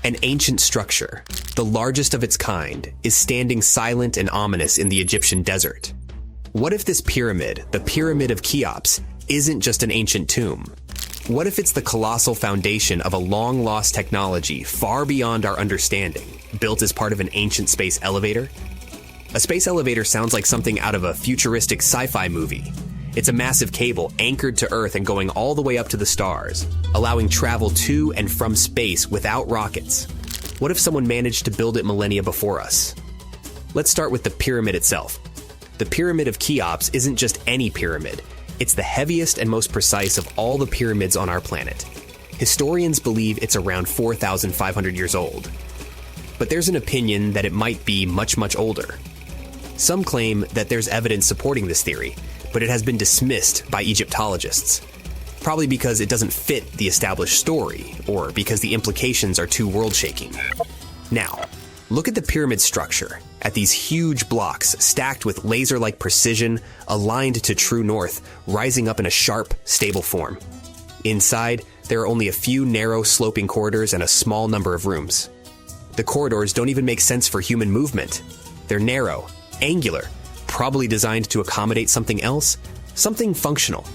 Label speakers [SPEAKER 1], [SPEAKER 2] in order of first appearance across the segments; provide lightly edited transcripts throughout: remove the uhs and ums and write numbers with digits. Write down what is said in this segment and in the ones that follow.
[SPEAKER 1] An ancient structure, the largest of its kind, is standing silent and ominous in the Egyptian desert. What if this pyramid, the Pyramid of Cheops, isn't just an ancient tomb? What if it's the colossal foundation of a long-lost technology far beyond our understanding, built as part of an ancient space elevator? A space elevator sounds like something out of a futuristic sci-fi movie. It's a massive cable anchored to Earth and going all the way up to the stars, allowing travel to and from space without rockets. What if someone managed to build it millennia before us? Let's start with the pyramid itself. The Pyramid of Cheops isn't just any pyramid. It's the heaviest and most precise of all the pyramids on our planet. Historians believe it's around 4,500 years old. But there's an opinion that it might be much, much older. Some claim that there's evidence supporting this theory, but it has been dismissed by Egyptologists. Probably because it doesn't fit the established story, or because the implications are too world-shaking. Now, look at the pyramid structure, at these huge blocks stacked with laser-like precision, aligned to true north, rising up in a sharp, stable form. Inside, there are only a few narrow, sloping corridors and a small number of rooms. The corridors don't even make sense for human movement. They're narrow, angular, probably designed to accommodate something else, something functional.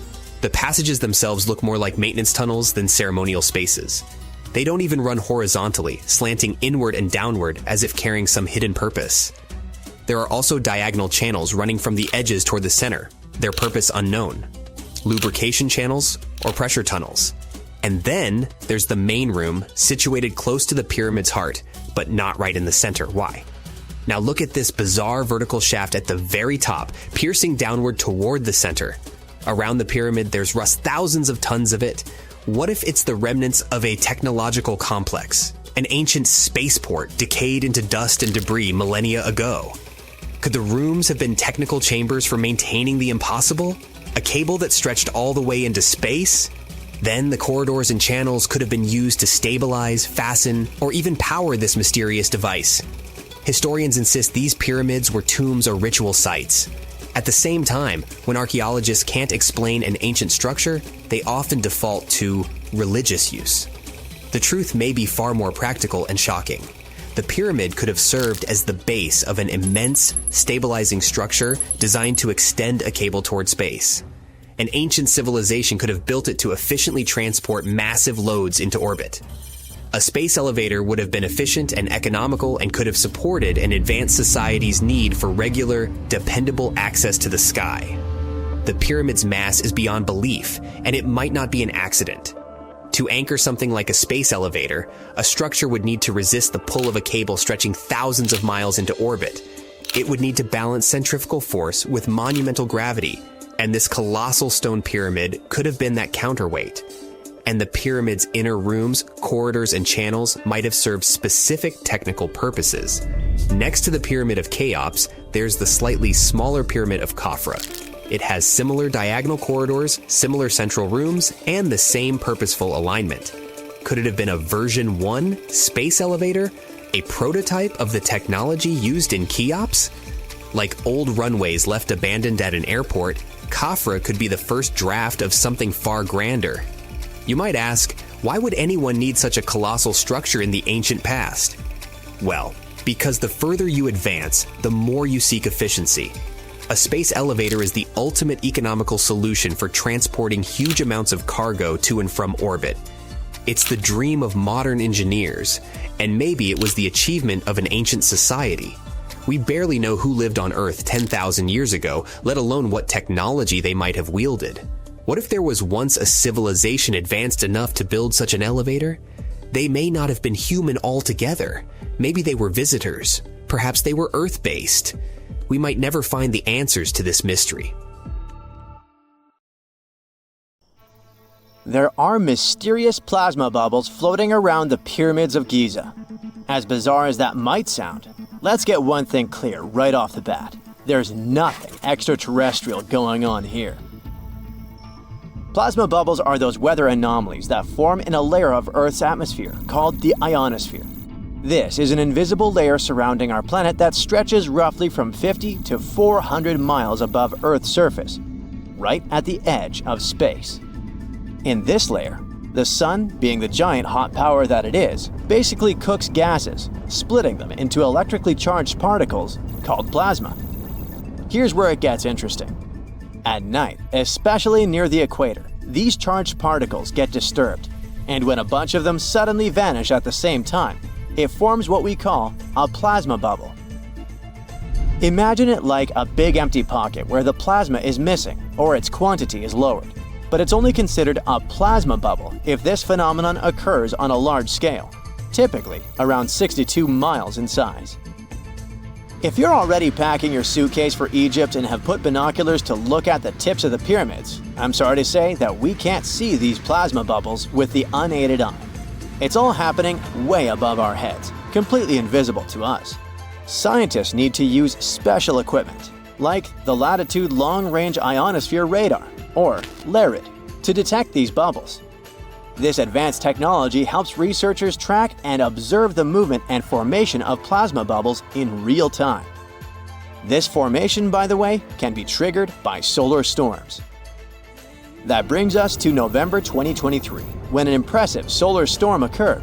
[SPEAKER 1] The passages themselves look more like maintenance tunnels than ceremonial spaces. They don't even run horizontally, slanting inward and downward as if carrying some hidden purpose. There are also diagonal channels running from the edges toward the center, their purpose unknown. Lubrication channels or pressure tunnels. And then there's the main room, situated close to the pyramid's heart, but not right in the center. Why? Now look at this bizarre vertical shaft at the very top, piercing downward toward the center. Around the pyramid, there's rust, thousands of tons of it. What if it's the remnants of a technological complex? An ancient spaceport decayed into dust and debris millennia ago? Could the rooms have been technical chambers for maintaining the impossible? A cable that stretched all the way into space? Then the corridors and channels could have been used to stabilize, fasten, or even power this mysterious device. Historians insist these pyramids were tombs or ritual sites. At the same time, when archaeologists can't explain an ancient structure, they often default to religious use. The truth may be far more practical and shocking. The pyramid could have served as the base of an immense, stabilizing structure designed to extend a cable toward space. An ancient civilization could have built it to efficiently transport massive loads into orbit. A space elevator would have been efficient and economical and could have supported an advanced society's need for regular, dependable access to the sky. The pyramid's mass is beyond belief, and it might not be an accident. To anchor something like a space elevator, a structure would need to resist the pull of a cable stretching thousands of miles into orbit. It would need to balance centrifugal force with monumental gravity, and this colossal stone pyramid could have been that counterweight. And the pyramid's inner rooms, corridors, and channels might have served specific technical purposes. Next to the Pyramid of Cheops, there's the slightly smaller Pyramid of Khafra. It has similar diagonal corridors, similar central rooms, and the same purposeful alignment. Could it have been a version 1 space elevator? A prototype of the technology used in Cheops? Like old runways left abandoned at an airport, Khafra could be the first draft of something far grander. You might ask, why would anyone need such a colossal structure in the ancient past? Well, because the further you advance, the more you seek efficiency. A space elevator is the ultimate economical solution for transporting huge amounts of cargo to and from orbit. It's the dream of modern engineers, and maybe it was the achievement of an ancient society. We barely know who lived on Earth 10,000 years ago, let alone what technology they might have wielded. What if there was once a civilization advanced enough to build such an elevator? They may not have been human altogether. Maybe they were visitors. Perhaps they were Earth-based. We might never find the answers to this mystery.
[SPEAKER 2] There are mysterious plasma bubbles floating around the pyramids of Giza. As bizarre as that might sound, let's get one thing clear right off the bat. There's nothing extraterrestrial going on here. Plasma bubbles are those weather anomalies that form in a layer of Earth's atmosphere called the ionosphere. This is an invisible layer surrounding our planet that stretches roughly from 50 to 400 miles above Earth's surface, right at the edge of space. In this layer, The sun, being the giant hot power that it is, basically cooks gases, splitting them into electrically charged particles called plasma. Here's where it gets interesting. At night, especially near the equator, these charged particles get disturbed, and when a bunch of them suddenly vanish at the same time, it forms what we call a plasma bubble. Imagine it like a big empty pocket where the plasma is missing or its quantity is lowered. But it's only considered a plasma bubble if this phenomenon occurs on a large scale, typically around 62 miles in size. If you're already packing your suitcase for Egypt and have put binoculars to look at the tips of the pyramids, I'm sorry to say that we can't see these plasma bubbles with the unaided eye. It's all happening way above our heads, completely invisible to us. Scientists need to use special equipment, like the Latitude Long-Range Ionosphere Radar, or LARID, to detect these bubbles. This advanced technology helps researchers track and observe the movement and formation of plasma bubbles in real time. This formation, by the way, can be triggered by solar storms. That brings us to November 2023, when an impressive solar storm occurred.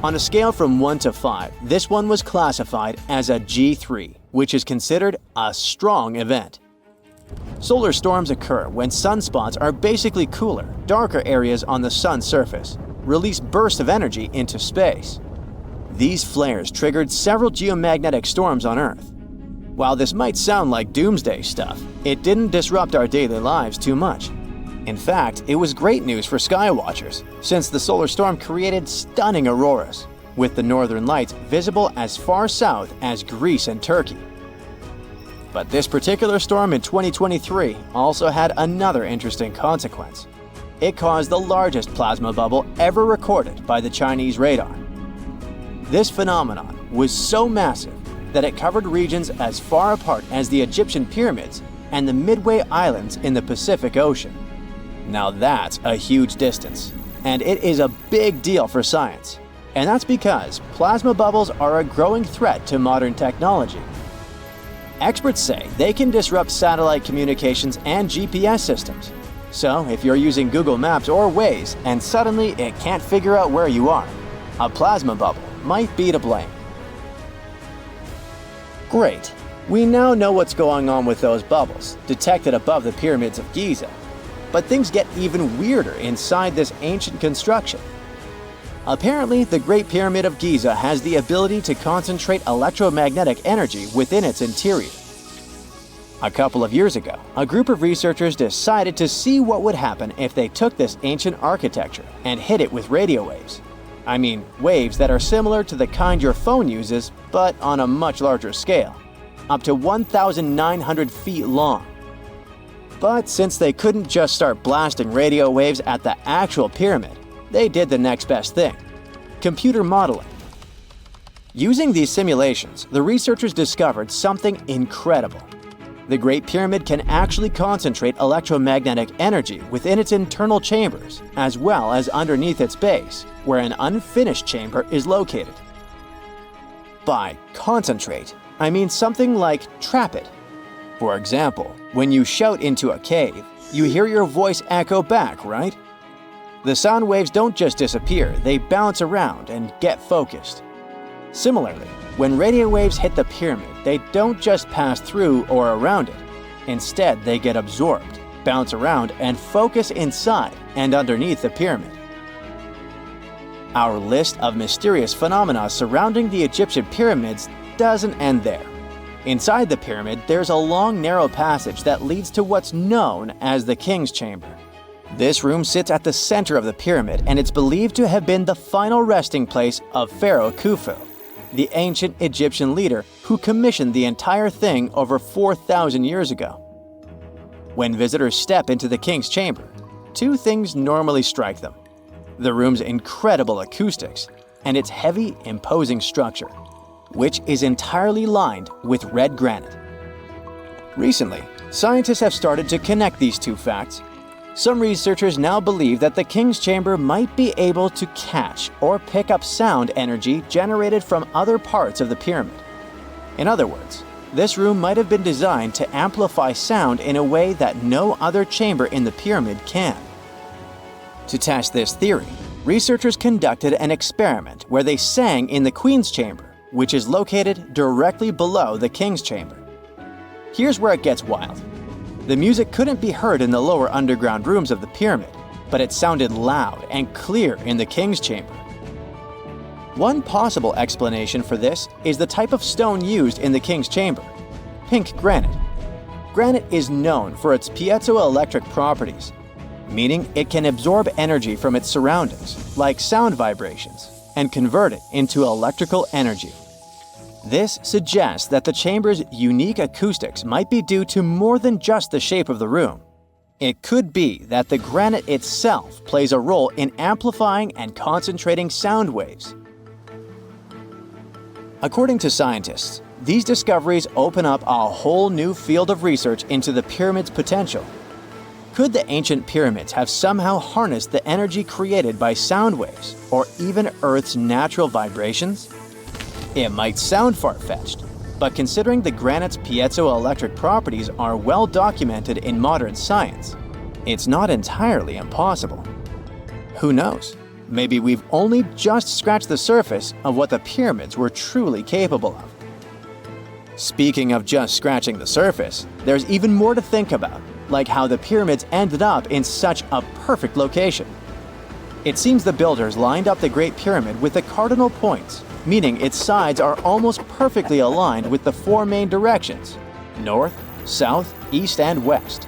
[SPEAKER 2] On a scale from 1 to 5, this one was classified as a G3, which is considered a strong event. Solar storms occur when sunspots are basically cooler, darker areas on the sun's surface, release bursts of energy into space. These flares triggered several geomagnetic storms on Earth. While this might sound like doomsday stuff, it didn't disrupt our daily lives too much. In fact, it was great news for skywatchers, since the solar storm created stunning auroras, with the northern lights visible as far south as Greece and Turkey. But this particular storm in 2023 also had another interesting consequence. It caused the largest plasma bubble ever recorded by the Chinese radar. This phenomenon was so massive that it covered regions as far apart as the Egyptian pyramids and the Midway Islands in the Pacific Ocean. Now that's a huge distance, and it is a big deal for science. And that's because plasma bubbles are a growing threat to modern technology. Experts say they can disrupt satellite communications and GPS systems. So if you're using Google Maps or Waze and suddenly it can't figure out where you are, a plasma bubble might be to blame. Great. We now know what's going on with those bubbles, detected above the pyramids of Giza. But things get even weirder inside this ancient construction. Apparently, the Great Pyramid of Giza has the ability to concentrate electromagnetic energy within its interior. A couple of years ago, a group of researchers decided to see what would happen if they took this ancient architecture and hit it with radio waves. I mean, waves that are similar to the kind your phone uses, but on a much larger scale, up to 1,900 feet long. But since they couldn't just start blasting radio waves at the actual pyramid, they did the next best thing: computer modeling. Using these simulations, the researchers discovered something incredible. The Great Pyramid can actually concentrate electromagnetic energy within its internal chambers, as well as underneath its base, where an unfinished chamber is located. By concentrate, I mean something like trap it. For example, when you shout into a cave, you hear your voice echo back, right? The sound waves don't just disappear, they bounce around and get focused. Similarly, when radio waves hit the pyramid, they don't just pass through or around it. Instead, they get absorbed, bounce around, and focus inside and underneath the pyramid. Our list of mysterious phenomena surrounding the Egyptian pyramids doesn't end there. Inside the pyramid, there's a long, narrow passage that leads to what's known as the King's Chamber. This room sits at the center of the pyramid, and it's believed to have been the final resting place of Pharaoh Khufu, the ancient Egyptian leader who commissioned the entire thing over 4,000 years ago. When visitors step into the King's Chamber, two things normally strike them: the room's incredible acoustics and its heavy, imposing structure, which is entirely lined with red granite. Recently, scientists have started to connect these two facts. Some researchers now believe that the King's Chamber might be able to catch or pick up sound energy generated from other parts of the pyramid. In other words, this room might have been designed to amplify sound in a way that no other chamber in the pyramid can. To test this theory, researchers conducted an experiment where they sang in the Queen's Chamber, which is located directly below the King's Chamber. Here's where it gets wild. The music couldn't be heard in the lower underground rooms of the pyramid, but it sounded loud and clear in the King's Chamber. One possible explanation for this is the type of stone used in the King's Chamber: pink granite. Granite is known for its piezoelectric properties, meaning it can absorb energy from its surroundings, like sound vibrations, and convert it into electrical energy. This suggests that the chamber's unique acoustics might be due to more than just the shape of the room. It could be that the granite itself plays a role in amplifying and concentrating sound waves. According to scientists, these discoveries open up a whole new field of research into the pyramid's potential. Could the ancient pyramids have somehow harnessed the energy created by sound waves, or even Earth's natural vibrations? It might sound far-fetched, but considering the granite's piezoelectric properties are well documented in modern science, it's not entirely impossible. Who knows? Maybe we've only just scratched the surface of what the pyramids were truly capable of. Speaking of just scratching the surface, there's even more to think about, like how the pyramids ended up in such a perfect location. It seems the builders lined up the Great Pyramid with the cardinal points, meaning its sides are almost perfectly aligned with the four main directions: north, south, east, and west.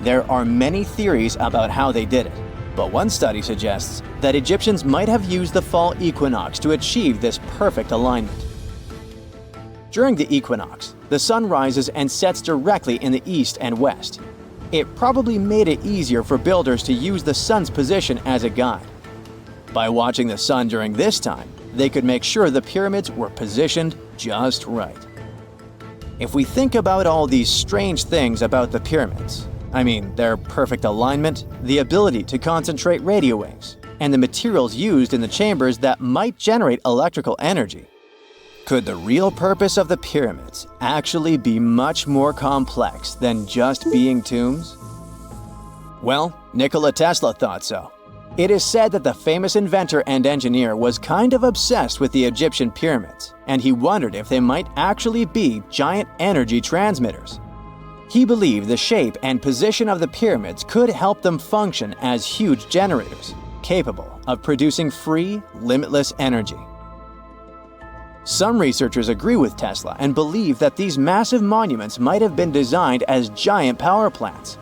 [SPEAKER 2] There are many theories about how they did it, but one study suggests that Egyptians might have used the fall equinox to achieve this perfect alignment. During the equinox, the sun rises and sets directly in the east and west. It probably made it easier for builders to use the sun's position as a guide. By watching the sun during this time, they could make sure the pyramids were positioned just right. If we think about all these strange things about the pyramids, I mean their perfect alignment, the ability to concentrate radio waves, and the materials used in the chambers that might generate electrical energy, could the real purpose of the pyramids actually be much more complex than just being tombs? Well, Nikola Tesla thought so. It is said that the famous inventor and engineer was kind of obsessed with the Egyptian pyramids, and he wondered if they might actually be giant energy transmitters. He believed the shape and position of the pyramids could help them function as huge generators, capable of producing free, limitless energy. Some researchers agree with Tesla and believe that these massive monuments might have been designed as giant power plants.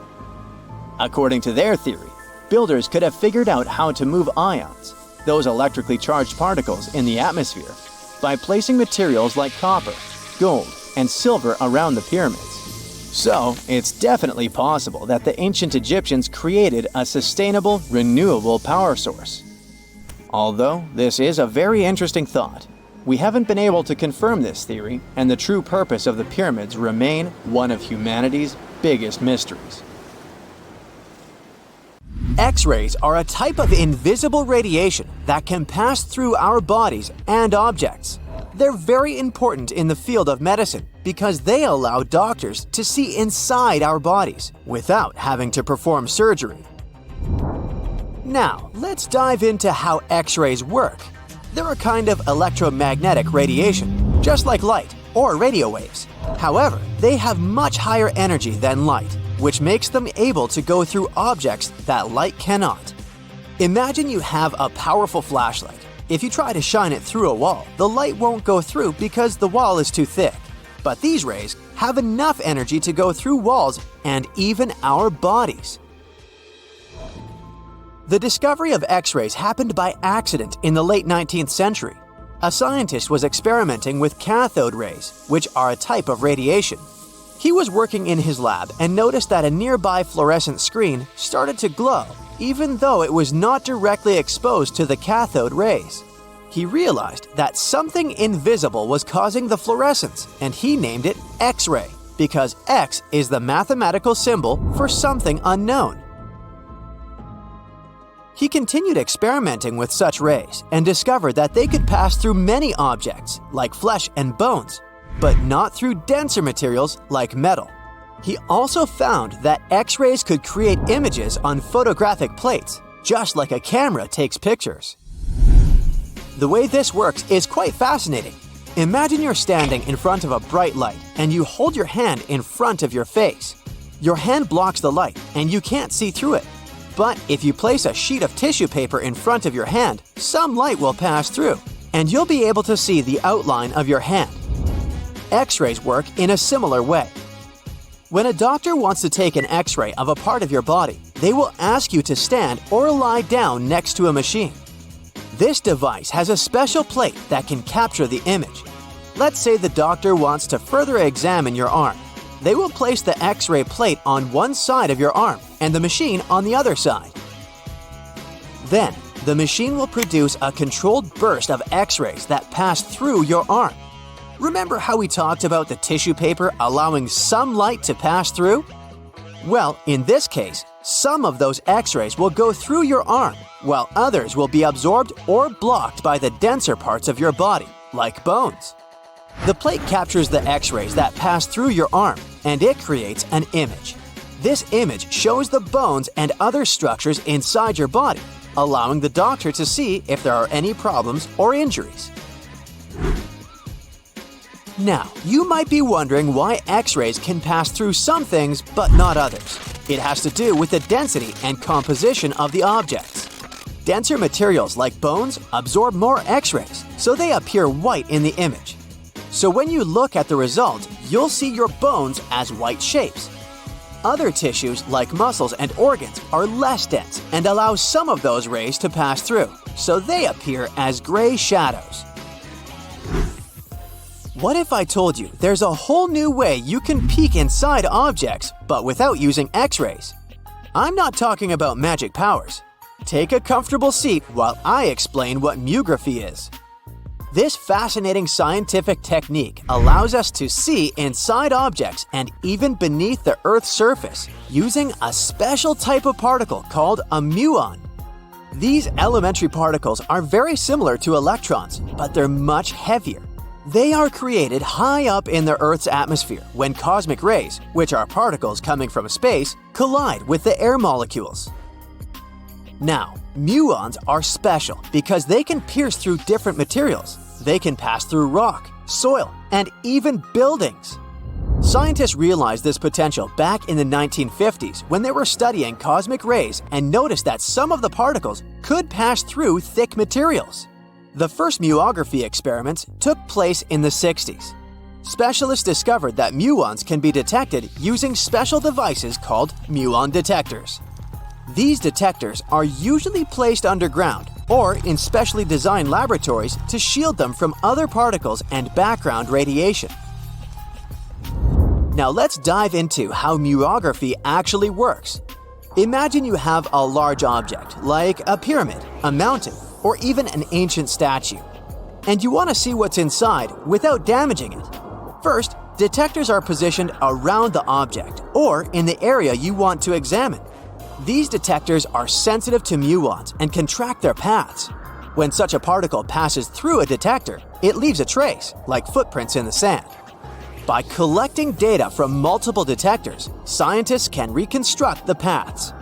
[SPEAKER 2] According to their theory, builders could have figured out how to move ions, those electrically charged particles in the atmosphere, by placing materials like copper, gold, and silver around the pyramids. So, it's definitely possible that the ancient Egyptians created a sustainable, renewable power source. Although this is a very interesting thought, we haven't been able to confirm this theory, and the true purpose of the pyramids remain one of humanity's biggest mysteries. X-rays are a type of invisible radiation that can pass through our bodies and objects. They're very important in the field of medicine because they allow doctors to see inside our bodies without having to perform surgery. Now, let's dive into how X-rays work. They're a kind of electromagnetic radiation, just like light or radio waves. However, they have much higher energy than light, which makes them able to go through objects that light cannot. Imagine you have a powerful flashlight. If you try to shine it through a wall, the light won't go through because the wall is too thick. But these rays have enough energy to go through walls and even our bodies. The discovery of X-rays happened by accident in the late 19th century. A scientist was experimenting with cathode rays, which are a type of radiation. He was working in his lab and noticed that a nearby fluorescent screen started to glow, even though it was not directly exposed to the cathode rays. He realized that something invisible was causing the fluorescence, and he named it X-ray, because X is the mathematical symbol for something unknown. He continued experimenting with such rays and discovered that they could pass through many objects, like flesh and bones, but not through denser materials like metal. He also found that X-rays could create images on photographic plates, just like a camera takes pictures. The way this works is quite fascinating. Imagine you're standing in front of a bright light and you hold your hand in front of your face. Your hand blocks the light and you can't see through it. But if you place a sheet of tissue paper in front of your hand, some light will pass through, and you'll be able to see the outline of your hand. X-rays work in a similar way. When a doctor wants to take an X-ray of a part of your body, they will ask you to stand or lie down next to a machine. This device has a special plate that can capture the image. Let's say the doctor wants to further examine your arm. They will place the X-ray plate on one side of your arm and the machine on the other side. Then, the machine will produce a controlled burst of X-rays that pass through your arm. Remember how we talked about the tissue paper allowing some light to pass through? Well, in this case, some of those X-rays will go through your arm, while others will be absorbed or blocked by the denser parts of your body, like bones. The plate captures the X-rays that pass through your arm, and it creates an image. This image shows the bones and other structures inside your body, allowing the doctor to see if there are any problems or injuries. Now, you might be wondering why X-rays can pass through some things but not others. It has to do with the density and composition of the objects. Denser materials like bones absorb more X-rays, so they appear white in the image. So when you look at the result, you'll see your bones as white shapes. Other tissues like muscles and organs are less dense and allow some of those rays to pass through, so they appear as gray shadows. What if I told you there's a whole new way you can peek inside objects, but without using X-rays? I'm not talking about magic powers. Take a comfortable seat while I explain what muography is. This fascinating scientific technique allows us to see inside objects and even beneath the Earth's surface using a special type of particle called a muon. These elementary particles are very similar to electrons, but they're much heavier. They are created high up in the Earth's atmosphere when cosmic rays, which are particles coming from space, collide with the air molecules. Now, muons are special because they can pierce through different materials. They can pass through rock, soil, and even buildings. Scientists realized this potential back in the 1950s when they were studying cosmic rays and noticed that some of the particles could pass through thick materials. The first muography experiments took place in the 60s. Specialists discovered that muons can be detected using special devices called muon detectors. These detectors are usually placed underground or in specially designed laboratories to shield them from other particles and background radiation. Now let's dive into how muography actually works. Imagine you have a large object, like a pyramid, a mountain, or even an ancient statue, and you want to see what's inside without damaging it. First, detectors are positioned around the object or in the area you want to examine. These detectors are sensitive to muons and can track their paths. When such a particle passes through a detector, it leaves a trace, like footprints in the sand. By collecting data from multiple detectors, scientists can reconstruct the paths.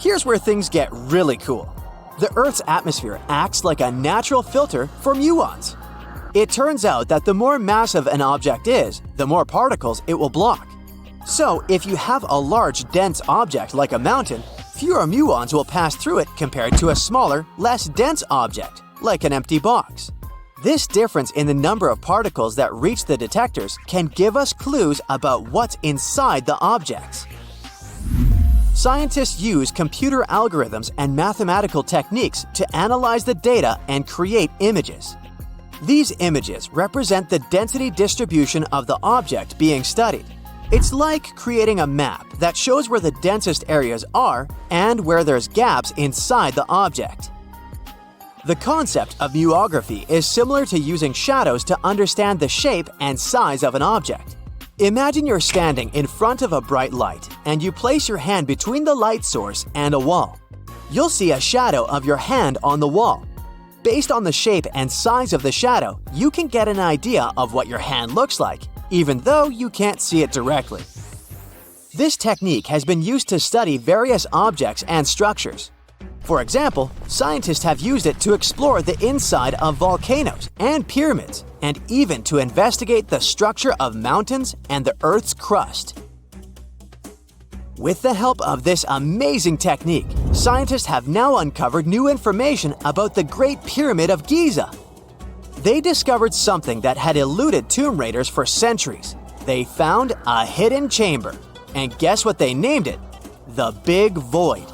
[SPEAKER 2] Here's where things get really cool. The Earth's atmosphere acts like a natural filter for muons. It turns out that the more massive an object is, the more particles it will block. So, if you have a large, dense object like a mountain, fewer muons will pass through it compared to a smaller, less dense object, like an empty box. This difference in the number of particles that reach the detectors can give us clues about what's inside the objects. Scientists use computer algorithms and mathematical techniques to analyze the data and create images. These images represent the density distribution of the object being studied. It's like creating a map that shows where the densest areas are and where there's gaps inside the object. The concept of muography is similar to using shadows to understand the shape and size of an object. Imagine you're standing in front of a bright light and you place your hand between the light source and a wall. You'll see a shadow of your hand on the wall. Based on the shape and size of the shadow, you can get an idea of what your hand looks like, even though you can't see it directly. This technique has been used to study various objects and structures. For example, scientists have used it to explore the inside of volcanoes and pyramids, and even to investigate the structure of mountains and the Earth's crust. With the help of this amazing technique, scientists have now uncovered new information about the Great Pyramid of Giza. They discovered something that had eluded tomb raiders for centuries. They found a hidden chamber. And guess what they named it? The Big Void.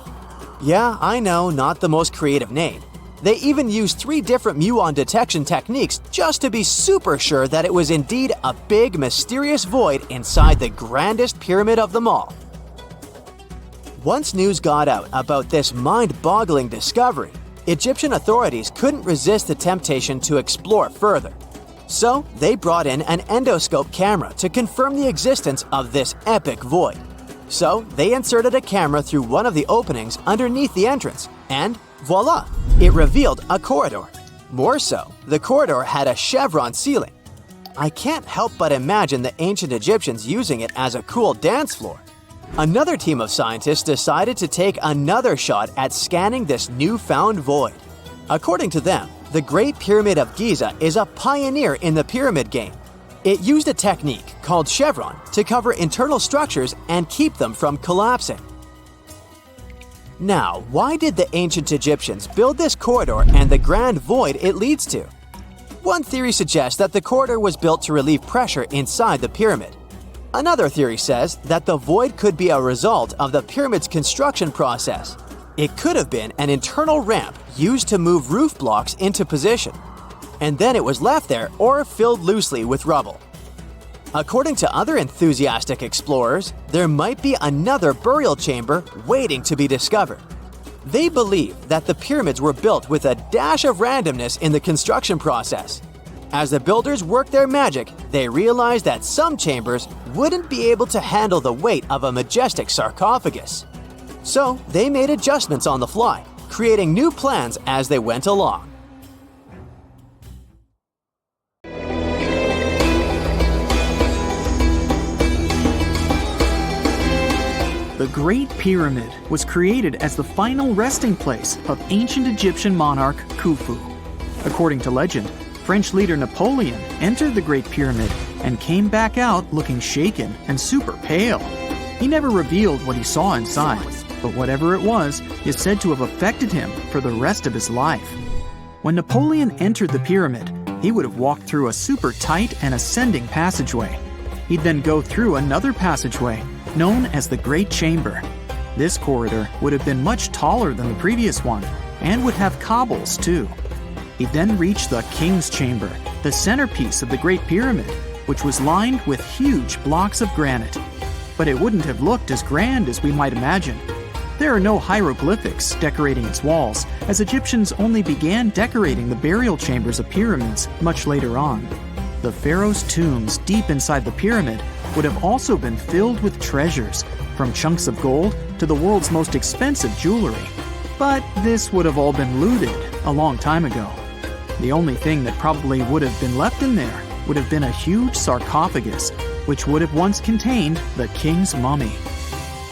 [SPEAKER 2] Yeah, I know, not the most creative name. They even used 3 different muon detection techniques just to be super sure that it was indeed a big, mysterious void inside the grandest pyramid of them all. Once news got out about this mind-boggling discovery, Egyptian authorities couldn't resist the temptation to explore further. So they brought in an endoscope camera to confirm the existence of this epic void. So they inserted a camera through one of the openings underneath the entrance, and voila, it revealed a corridor. More so, the corridor had a chevron ceiling. I can't help but imagine the ancient Egyptians using it as a cool dance floor. Another team of scientists decided to take another shot at scanning this newfound void. According to them, the Great Pyramid of Giza is a pioneer in the pyramid game. It used a technique called chevron to cover internal structures and keep them from collapsing. Now, why did the ancient Egyptians build this corridor and the grand void it leads to? One theory suggests that the corridor was built to relieve pressure inside the pyramid. Another theory says that the void could be a result of the pyramid's construction process. It could have been an internal ramp used to move roof blocks into position, and then it was left there or filled loosely with rubble. According to other enthusiastic explorers, there might be another burial chamber waiting to be discovered. They believe that the pyramids were built with a dash of randomness in the construction process. As the builders worked their magic, they realized that some chambers wouldn't be able to handle the weight of a majestic sarcophagus. So they made adjustments on the fly, creating new plans as they went along.
[SPEAKER 3] The Great Pyramid was created as the final resting place of ancient Egyptian monarch Khufu. According to legend, French leader Napoleon entered the Great Pyramid and came back out looking shaken and super pale. He never revealed what he saw inside, but whatever it was is said to have affected him for the rest of his life. When Napoleon entered the pyramid, he would have walked through a super tight and ascending passageway. He'd then go through another passageway, known as the Great Chamber. This corridor would have been much taller than the previous one, and would have cobbles too. He'd then reach the King's Chamber, the centerpiece of the Great Pyramid, which was lined with huge blocks of granite. But it wouldn't have looked as grand as we might imagine. There are no hieroglyphics decorating its walls, as Egyptians only began decorating the burial chambers of pyramids much later on. The pharaoh's tombs deep inside the pyramid would have also been filled with treasures, from chunks of gold to the world's most expensive jewelry. But this would have all been looted a long time ago. The only thing that probably would have been left in there would have been a huge sarcophagus, which would have once contained the king's mummy.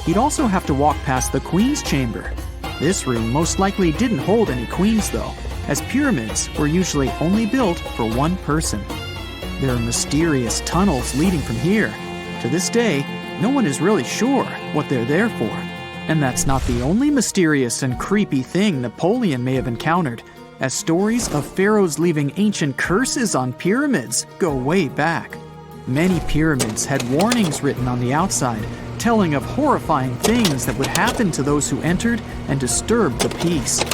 [SPEAKER 3] He'd also have to walk past the queen's chamber. This room most likely didn't hold any queens though, as pyramids were usually only built for one person. There are mysterious tunnels leading from here. To this day, no one is really sure what they're there for. And that's not the only mysterious and creepy thing Napoleon may have encountered, as stories of pharaohs leaving ancient curses on pyramids go way back. Many pyramids had warnings written on the outside, telling of horrifying things that would happen to those who entered and disturbed the peace.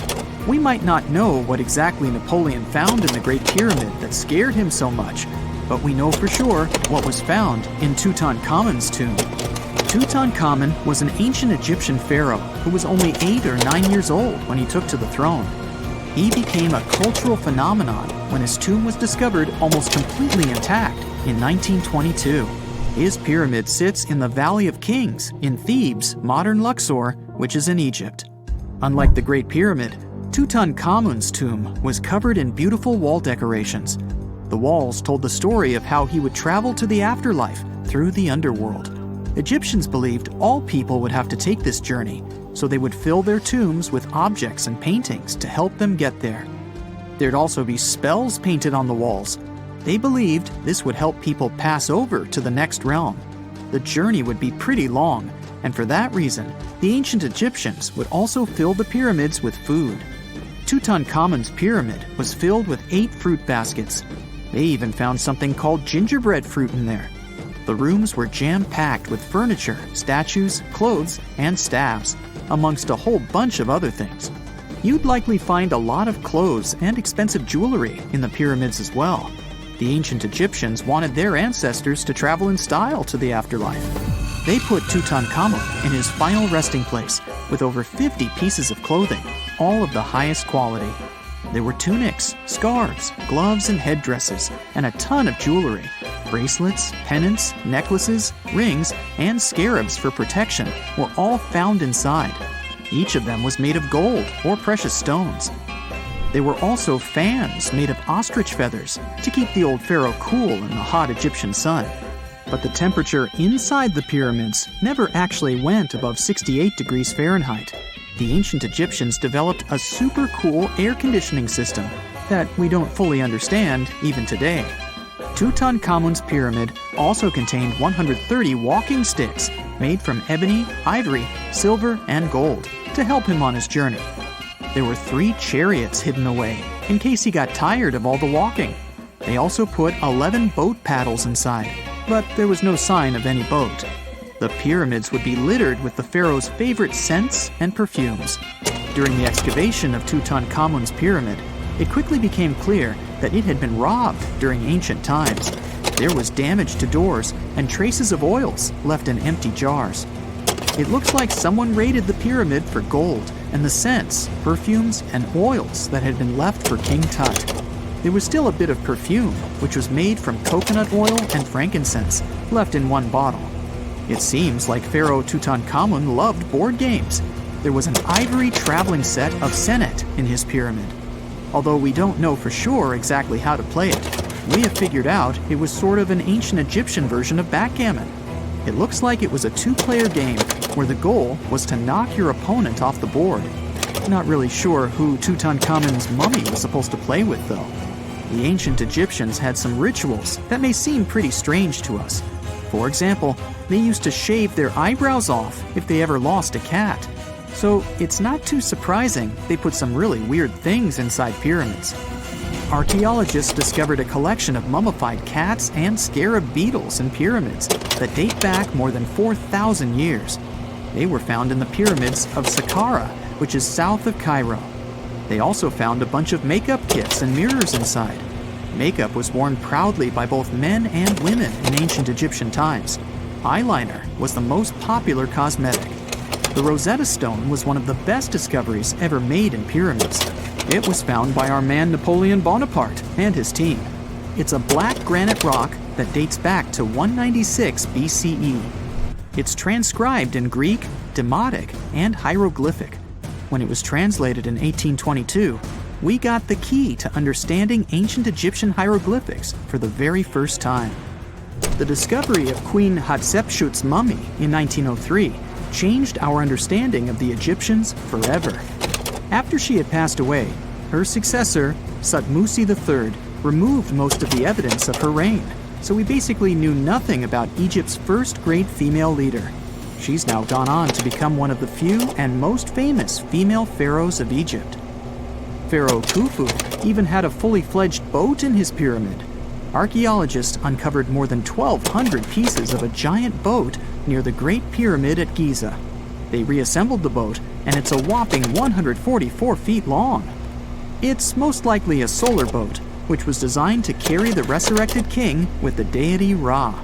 [SPEAKER 3] We might not know what exactly Napoleon found in the Great Pyramid that scared him so much, but we know for sure what was found in Tutankhamun's tomb. Tutankhamun was an ancient Egyptian pharaoh who was only 8 or 9 years old when he took to the throne. He became a cultural phenomenon when his tomb was discovered almost completely intact in 1922. His pyramid sits in the Valley of Kings in Thebes, modern Luxor, which is in Egypt. Unlike the Great Pyramid, Tutankhamun's tomb was covered in beautiful wall decorations. The walls told the story of how he would travel to the afterlife through the underworld. Egyptians believed all people would have to take this journey, so they would fill their tombs with objects and paintings to help them get there. There'd also be spells painted on the walls. They believed this would help people pass over to the next realm. The journey would be pretty long, and for that reason, the ancient Egyptians would also fill the pyramids with food. Tutankhamun's pyramid was filled with 8 fruit baskets. They even found something called gingerbread fruit in there. The rooms were jam-packed with furniture, statues, clothes, and staves, amongst a whole bunch of other things. You'd likely find a lot of clothes and expensive jewelry in the pyramids as well. The ancient Egyptians wanted their ancestors to travel in style to the afterlife. They put Tutankhamun in his final resting place with over 50 pieces of clothing, all of the highest quality. There were tunics, scarves, gloves, and headdresses, and a ton of jewelry. Bracelets, pendants, necklaces, rings, and scarabs for protection were all found inside. Each of them was made of gold or precious stones. There were also fans made of ostrich feathers to keep the old pharaoh cool in the hot Egyptian sun. But the temperature inside the pyramids never actually went above 68 degrees Fahrenheit. The ancient Egyptians developed a super cool air conditioning system that we don't fully understand even today. Tutankhamun's pyramid also contained 130 walking sticks made from ebony, ivory, silver, and gold to help him on his journey. There were 3 chariots hidden away in case he got tired of all the walking. They also put 11 boat paddles inside, but there was no sign of any boat. The pyramids would be littered with the pharaoh's favorite scents and perfumes. During the excavation of Tutankhamun's pyramid, it quickly became clear that it had been robbed during ancient times. There was damage to doors and traces of oils left in empty jars. It looks like someone raided the pyramid for gold and the scents, perfumes, and oils that had been left for King Tut. There was still a bit of perfume, which was made from coconut oil and frankincense, left in one bottle. It seems like Pharaoh Tutankhamun loved board games. There was an ivory traveling set of Senet in his pyramid. Although we don't know for sure exactly how to play it, we have figured out it was sort of an ancient Egyptian version of backgammon. It looks like it was a 2-player game where the goal was to knock your opponent off the board. Not really sure who Tutankhamun's mummy was supposed to play with, though. The ancient Egyptians had some rituals that may seem pretty strange to us. For example, they used to shave their eyebrows off if they ever lost a cat. So it's not too surprising they put some really weird things inside pyramids. Archaeologists discovered a collection of mummified cats and scarab beetles in pyramids that date back more than 4,000 years. They were found in the pyramids of Saqqara, which is south of Cairo. They also found a bunch of makeup kits and mirrors inside. Makeup was worn proudly by both men and women in ancient Egyptian times. Eyeliner was the most popular cosmetic. The Rosetta Stone was one of the best discoveries ever made in pyramids. It was found by our man Napoleon Bonaparte and his team. It's a black granite rock that dates back to 196 BCE. It's transcribed in Greek, Demotic, and hieroglyphic. When it was translated in 1822, we got the key to understanding ancient Egyptian hieroglyphics for the very first time. The discovery of Queen Hatshepsut's mummy in 1903 changed our understanding of the Egyptians forever. After she had passed away, her successor, Thutmose III, removed most of the evidence of her reign, so we basically knew nothing about Egypt's first great female leader. She's now gone on to become one of the few and most famous female pharaohs of Egypt. Pharaoh Khufu even had a fully fledged boat in his pyramid. Archaeologists uncovered more than 1,200 pieces of a giant boat near the Great Pyramid at Giza. They reassembled the boat, and it's a whopping 144 feet long. It's most likely a solar boat, which was designed to carry the resurrected king with the deity Ra.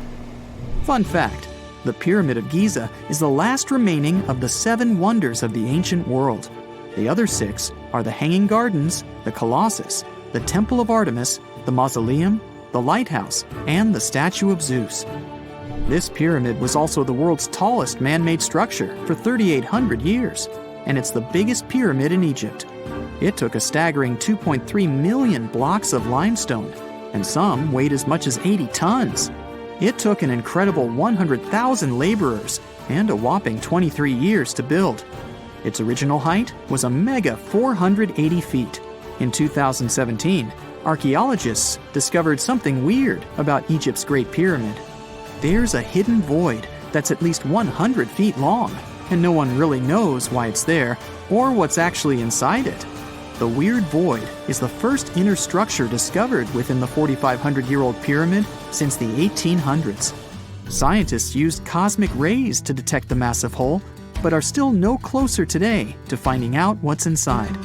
[SPEAKER 3] Fun fact, the Pyramid of Giza is the last remaining of the 7 wonders of the ancient world. The other 6 are the Hanging Gardens, the Colossus, the Temple of Artemis, the Mausoleum, the Lighthouse, and the Statue of Zeus. This pyramid was also the world's tallest man-made structure for 3,800 years, and it's the biggest pyramid in Egypt. It took a staggering 2.3 million blocks of limestone, and some weighed as much as 80 tons. It took an incredible 100,000 laborers and a whopping 23 years to build. Its original height was a mega 480 feet. In 2017, archaeologists discovered something weird about Egypt's Great Pyramid. There's a hidden void that's at least 100 feet long, and no one really knows why it's there or what's actually inside it. The weird void is the first inner structure discovered within the 4,500-year-old pyramid since the 1800s. Scientists used cosmic rays to detect the massive hole, but are still no closer today to finding out what's inside.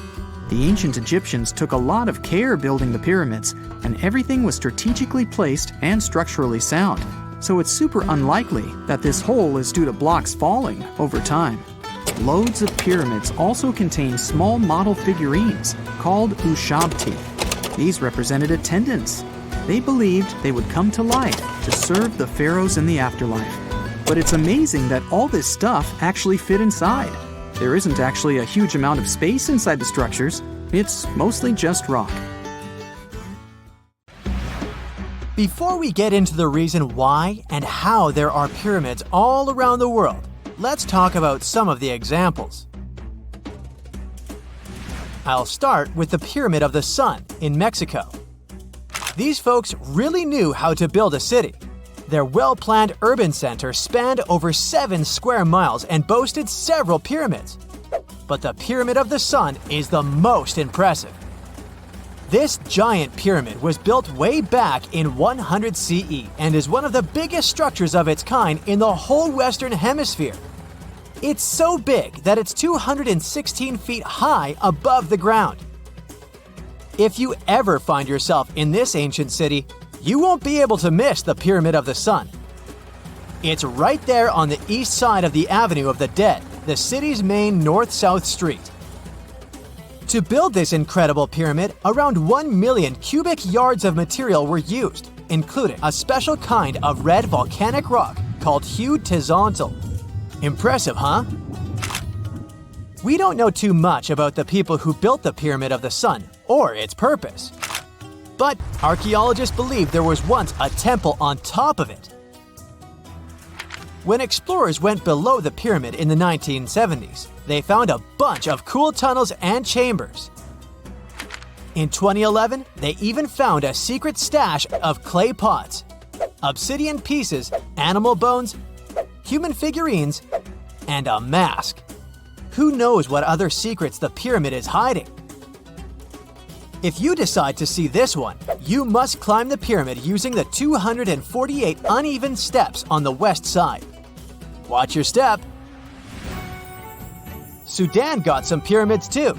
[SPEAKER 3] The ancient Egyptians took a lot of care building the pyramids, and everything was strategically placed and structurally sound, so it's super unlikely that this hole is due to blocks falling over time. Loads of pyramids also contain small model figurines called ushabti. These represented attendants. They believed they would come to life to serve the pharaohs in the afterlife. But it's amazing that all this stuff actually fit inside. There isn't actually a huge amount of space inside the structures. It's mostly just rock.
[SPEAKER 2] Before we get into the reason why and how there are pyramids all around the world, let's talk about some of the examples. I'll start with the Pyramid of the Sun in Mexico. These folks really knew how to build a city. Their well-planned urban center spanned over 7 square miles and boasted several pyramids. But the Pyramid of the Sun is the most impressive. This giant pyramid was built way back in 100 CE and is one of the biggest structures of its kind in the whole Western Hemisphere. It's so big that it's 216 feet high above the ground. If you ever find yourself in this ancient city, you won't be able to miss the Pyramid of the Sun. It's right there on the east side of the Avenue of the Dead, the city's main north-south street. To build this incredible pyramid, around 1 million cubic yards of material were used, including a special kind of red volcanic rock called hued tezontle. Impressive, huh? We don't know too much about the people who built the Pyramid of the Sun or its purpose. But archaeologists believe there was once a temple on top of it. When explorers went below the pyramid in the 1970s, they found a bunch of cool tunnels and chambers. In 2011, they even found a secret stash of clay pots, obsidian pieces, animal bones, human figurines, and a mask. Who knows what other secrets the pyramid is hiding? If you decide to see this one, you must climb the pyramid using the 248 uneven steps on the west side. Watch your step. Sudan got some pyramids too.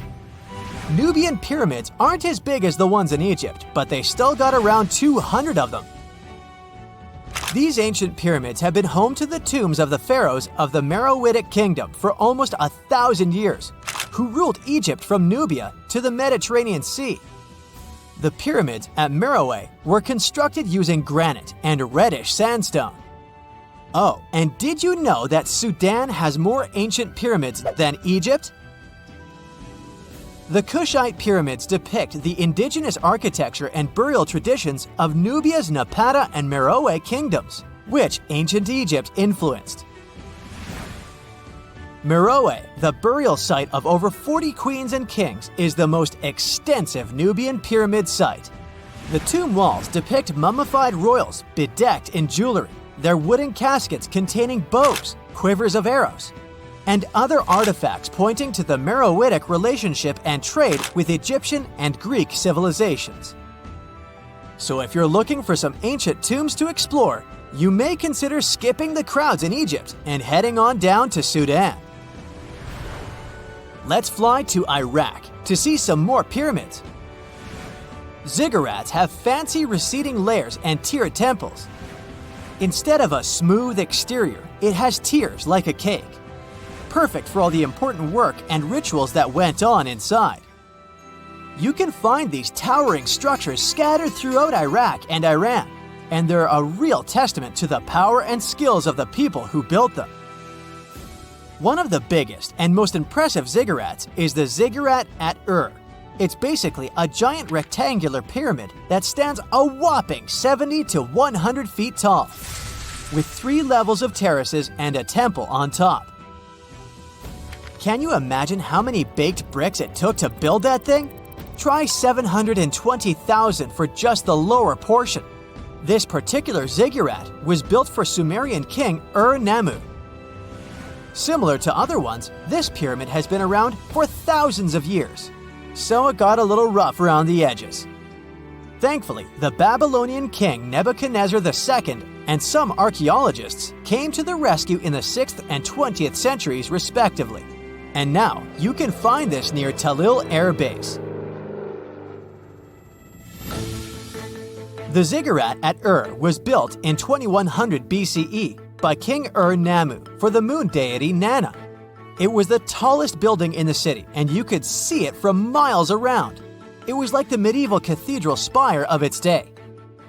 [SPEAKER 2] Nubian pyramids aren't as big as the ones in Egypt, but they still got around 200 of them. These ancient pyramids have been home to the tombs of the pharaohs of the Meroitic kingdom for almost 1,000 years, who ruled Egypt from Nubia to the Mediterranean Sea. The pyramids at Meroe were constructed using granite and reddish sandstone. Oh, and did you know that Sudan has more ancient pyramids than Egypt? The Kushite pyramids depict the indigenous architecture and burial traditions of Nubia's Napata and Meroe kingdoms, which ancient Egypt influenced. Meroe, the burial site of over 40 queens and kings, is the most extensive Nubian pyramid site. The tomb walls depict mummified royals bedecked in jewelry, their wooden caskets containing bows, quivers of arrows, and other artifacts pointing to the Meroitic relationship and trade with Egyptian and Greek civilizations. So if you're looking for some ancient tombs to explore, you may consider skipping the crowds in Egypt and heading on down to Sudan. Let's fly to Iraq to see some more pyramids. Ziggurats have fancy receding layers and tiered temples. Instead of a smooth exterior, it has tiers like a cake. Perfect for all the important work and rituals that went on inside. You can find these towering structures scattered throughout Iraq and Iran, and they're a real testament to the power and skills of the people who built them. One of the biggest and most impressive ziggurats is the ziggurat at Ur. It's basically a giant rectangular pyramid that stands a whopping 70 to 100 feet tall, with 3 levels of terraces and a temple on top. Can you imagine how many baked bricks it took to build that thing? Try 720,000 for just the lower portion. This particular ziggurat was built for Sumerian king Ur-Nammu. Similar to other ones, this pyramid has been around for thousands of years, so it got a little rough around the edges. Thankfully, the Babylonian king Nebuchadnezzar II and some archaeologists came to the rescue in the 6th and 20th centuries respectively, and now you can find this near Talil Air Base. The ziggurat at Ur was built in 2100 BCE by King Ur-Nammu for the moon deity Nana. It was the tallest building in the city, and you could see it from miles around. It was like the medieval cathedral spire of its day.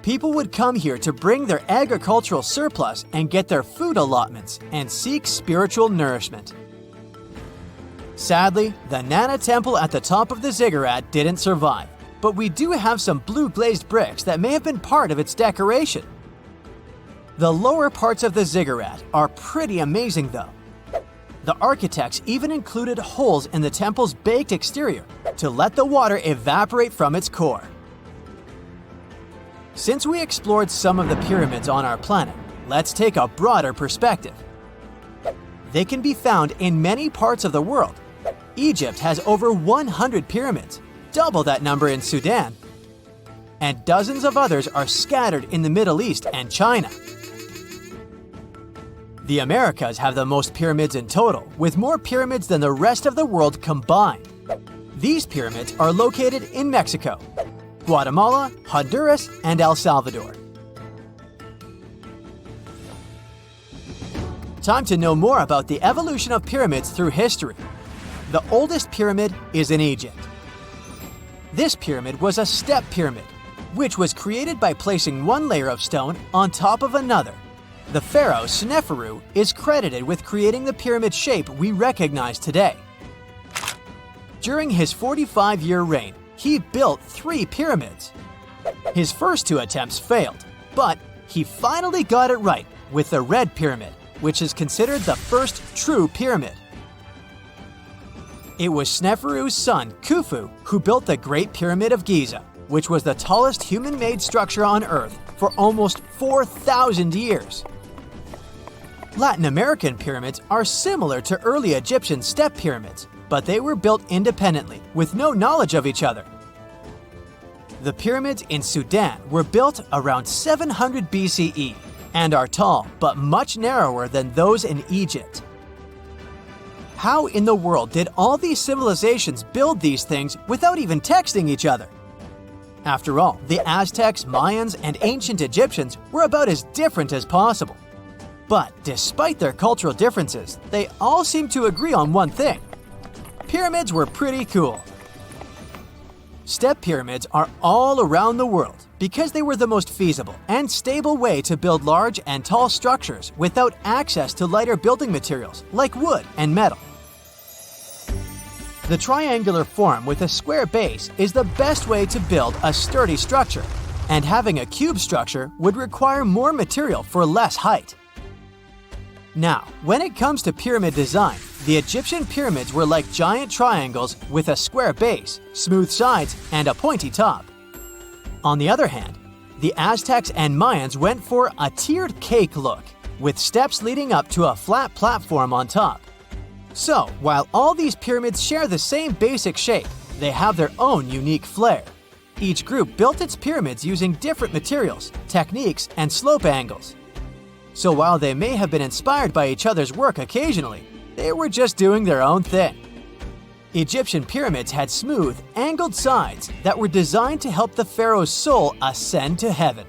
[SPEAKER 2] People would come here to bring their agricultural surplus and get their food allotments and seek spiritual nourishment. Sadly, the Nana temple at the top of the ziggurat didn't survive, but we do have some blue glazed bricks that may have been part of its decoration. The lower parts of the ziggurat are pretty amazing though. The architects even included holes in the temple's baked exterior to let the water evaporate from its core. Since we explored some of the pyramids on our planet, let's take a broader perspective. They can be found in many parts of the world. Egypt has over 100 pyramids, double that number in Sudan, and dozens of others are scattered in the Middle East and China. The Americas have the most pyramids in total, with more pyramids than the rest of the world combined. These pyramids are located in Mexico, Guatemala, Honduras, and El Salvador. Time to know more about the evolution of pyramids through history. The oldest pyramid is in Egypt. This pyramid was a step pyramid, which was created by placing one layer of stone on top of another. The pharaoh Sneferu is credited with creating the pyramid shape we recognize today. During his 45-year reign, he built 3 pyramids. His first 2 attempts failed, but he finally got it right with the Red Pyramid, which is considered the first true pyramid. It was Sneferu's son, Khufu, who built the Great Pyramid of Giza, which was the tallest human-made structure on Earth for almost 4,000 years. Latin American pyramids are similar to early Egyptian step pyramids, but they were built independently, with no knowledge of each other. The pyramids in Sudan were built around 700 BCE and are tall, but much narrower than those in Egypt. How in the world did all these civilizations build these things without even texting each other? After all, the Aztecs, Mayans, and ancient Egyptians were about as different as possible. But despite their cultural differences, they all seem to agree on one thing. Pyramids were pretty cool. Step pyramids are all around the world because they were the most feasible and stable way to build large and tall structures without access to lighter building materials like wood and metal. The triangular form with a square base is the best way to build a sturdy structure, and having a cube structure would require more material for less height. Now, when it comes to pyramid design, the Egyptian pyramids were like giant triangles with a square base, smooth sides, and a pointy top. On the other hand, the Aztecs and Mayans went for a tiered cake look, with steps leading up to a flat platform on top. So, while all these pyramids share the same basic shape, they have their own unique flair. Each group built its pyramids using different materials, techniques, and slope angles. So while they may have been inspired by each other's work occasionally, they were just doing their own thing. Egyptian pyramids had smooth, angled sides that were designed to help the pharaoh's soul ascend to heaven.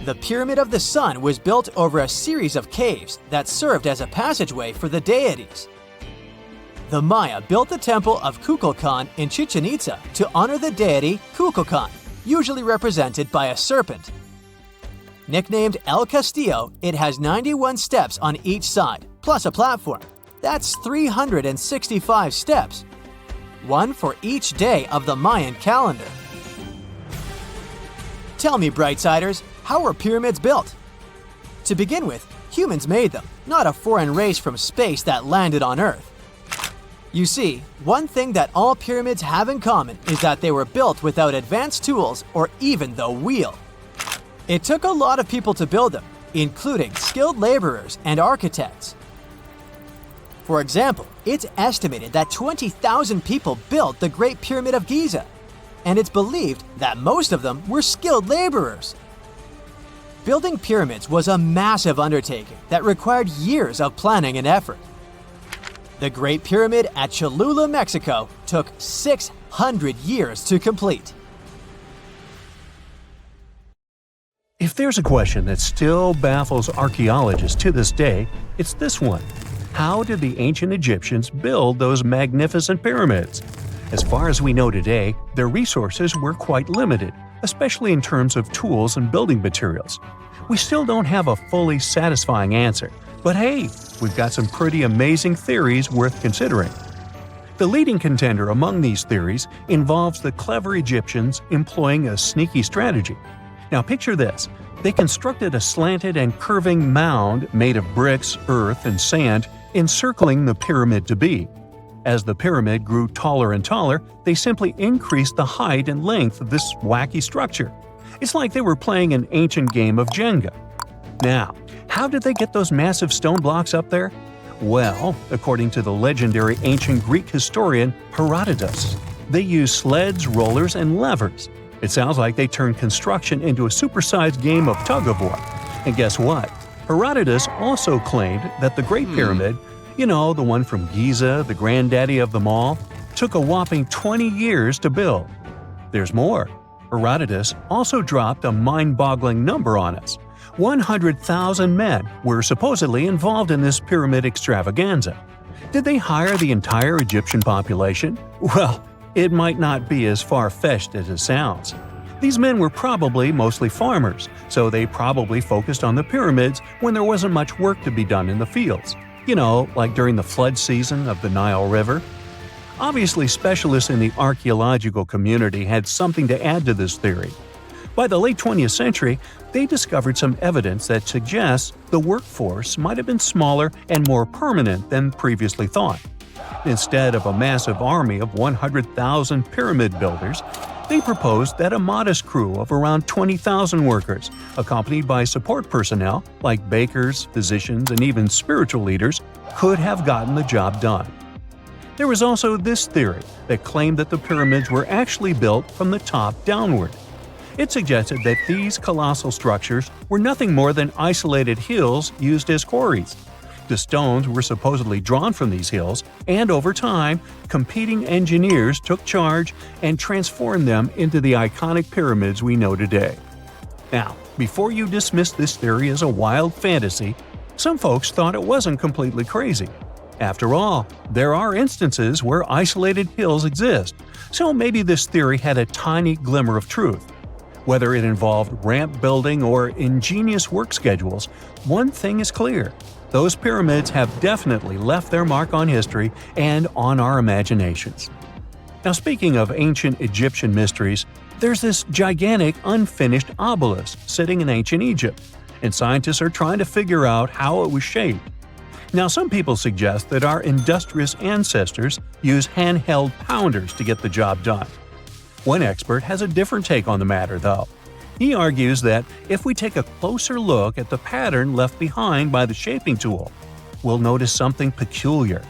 [SPEAKER 2] The Pyramid of the Sun was built over a series of caves that served as a passageway for the deities. The Maya built the temple of Kukulkan in Chichen Itza to honor the deity Kukulkan, usually represented by a serpent. Nicknamed El Castillo, it has 91 steps on each side, plus a platform. That's 365 steps. one for each day of the Mayan calendar. Tell me, Brightsiders, how were pyramids built? To begin with, humans made them, not a foreign race from space that landed on Earth. You see, one thing that all pyramids have in common is that they were built without advanced tools or even the wheel. It took a lot of people to build them, including skilled laborers and architects. For example, it's estimated that 20,000 people built the Great Pyramid of Giza, and it's believed that most of them were skilled laborers. Building pyramids was a massive undertaking that required years of planning and effort. The Great Pyramid at Cholula, Mexico, took 600 years to complete.
[SPEAKER 4] If there's a question that still baffles archaeologists to this day, it's this one. How did the ancient Egyptians build those magnificent pyramids? As far as we know today, their resources were quite limited, especially in terms of tools and building materials. We still don't have a fully satisfying answer, but hey, we've got some pretty amazing theories worth considering. The leading contender among these theories involves the clever Egyptians employing a sneaky strategy. Now picture this. They constructed a slanted and curving mound made of bricks, earth, and sand encircling the pyramid to be. As the pyramid grew taller and taller, they simply increased the height and length of this wacky structure. It's like they were playing an ancient game of Jenga. Now, how did they get those massive stone blocks up there? Well, according to the legendary ancient Greek historian Herodotus, they used sleds, rollers, and levers. It sounds like they turned construction into a supersized game of tug-of-war. And guess what? Herodotus also claimed that the Great Pyramid, the one from Giza, the granddaddy of them all, took a whopping 20 years to build. There's more. Herodotus also dropped a mind-boggling number on us. 100,000 men were supposedly involved in this pyramid extravaganza. Did they hire the entire Egyptian population? Well, it might not be as far-fetched as it sounds. These men were probably mostly farmers, so they probably focused on the pyramids when there wasn't much work to be done in the fields. Like during the flood season of the Nile River. Obviously, specialists in the archaeological community had something to add to this theory. By the late 20th century, they discovered some evidence that suggests the workforce might have been smaller and more permanent than previously thought. Instead of a massive army of 100,000 pyramid builders, they proposed that a modest crew of around 20,000 workers, accompanied by support personnel like bakers, physicians, and even spiritual leaders, could have gotten the job done. There was also this theory that claimed that the pyramids were actually built from the top downward. It suggested that these colossal structures were nothing more than isolated hills used as quarries. The stones were supposedly drawn from these hills, and over time, competing engineers took charge and transformed them into the iconic pyramids we know today. Now, before you dismiss this theory as a wild fantasy, some folks thought it wasn't completely crazy. After all, there are instances where isolated hills exist, so maybe this theory had a tiny glimmer of truth. Whether it involved ramp building or ingenious work schedules, one thing is clear. Those pyramids have definitely left their mark on history and on our imaginations. Now, speaking of ancient Egyptian mysteries, there's this gigantic unfinished obelisk sitting in ancient Egypt, and scientists are trying to figure out how it was shaped. Now, some people suggest that our industrious ancestors used handheld pounders to get the job done. One expert has a different take on the matter, though. He argues that if we take a closer look at the pattern left behind by the shaping tool, we'll notice something peculiar.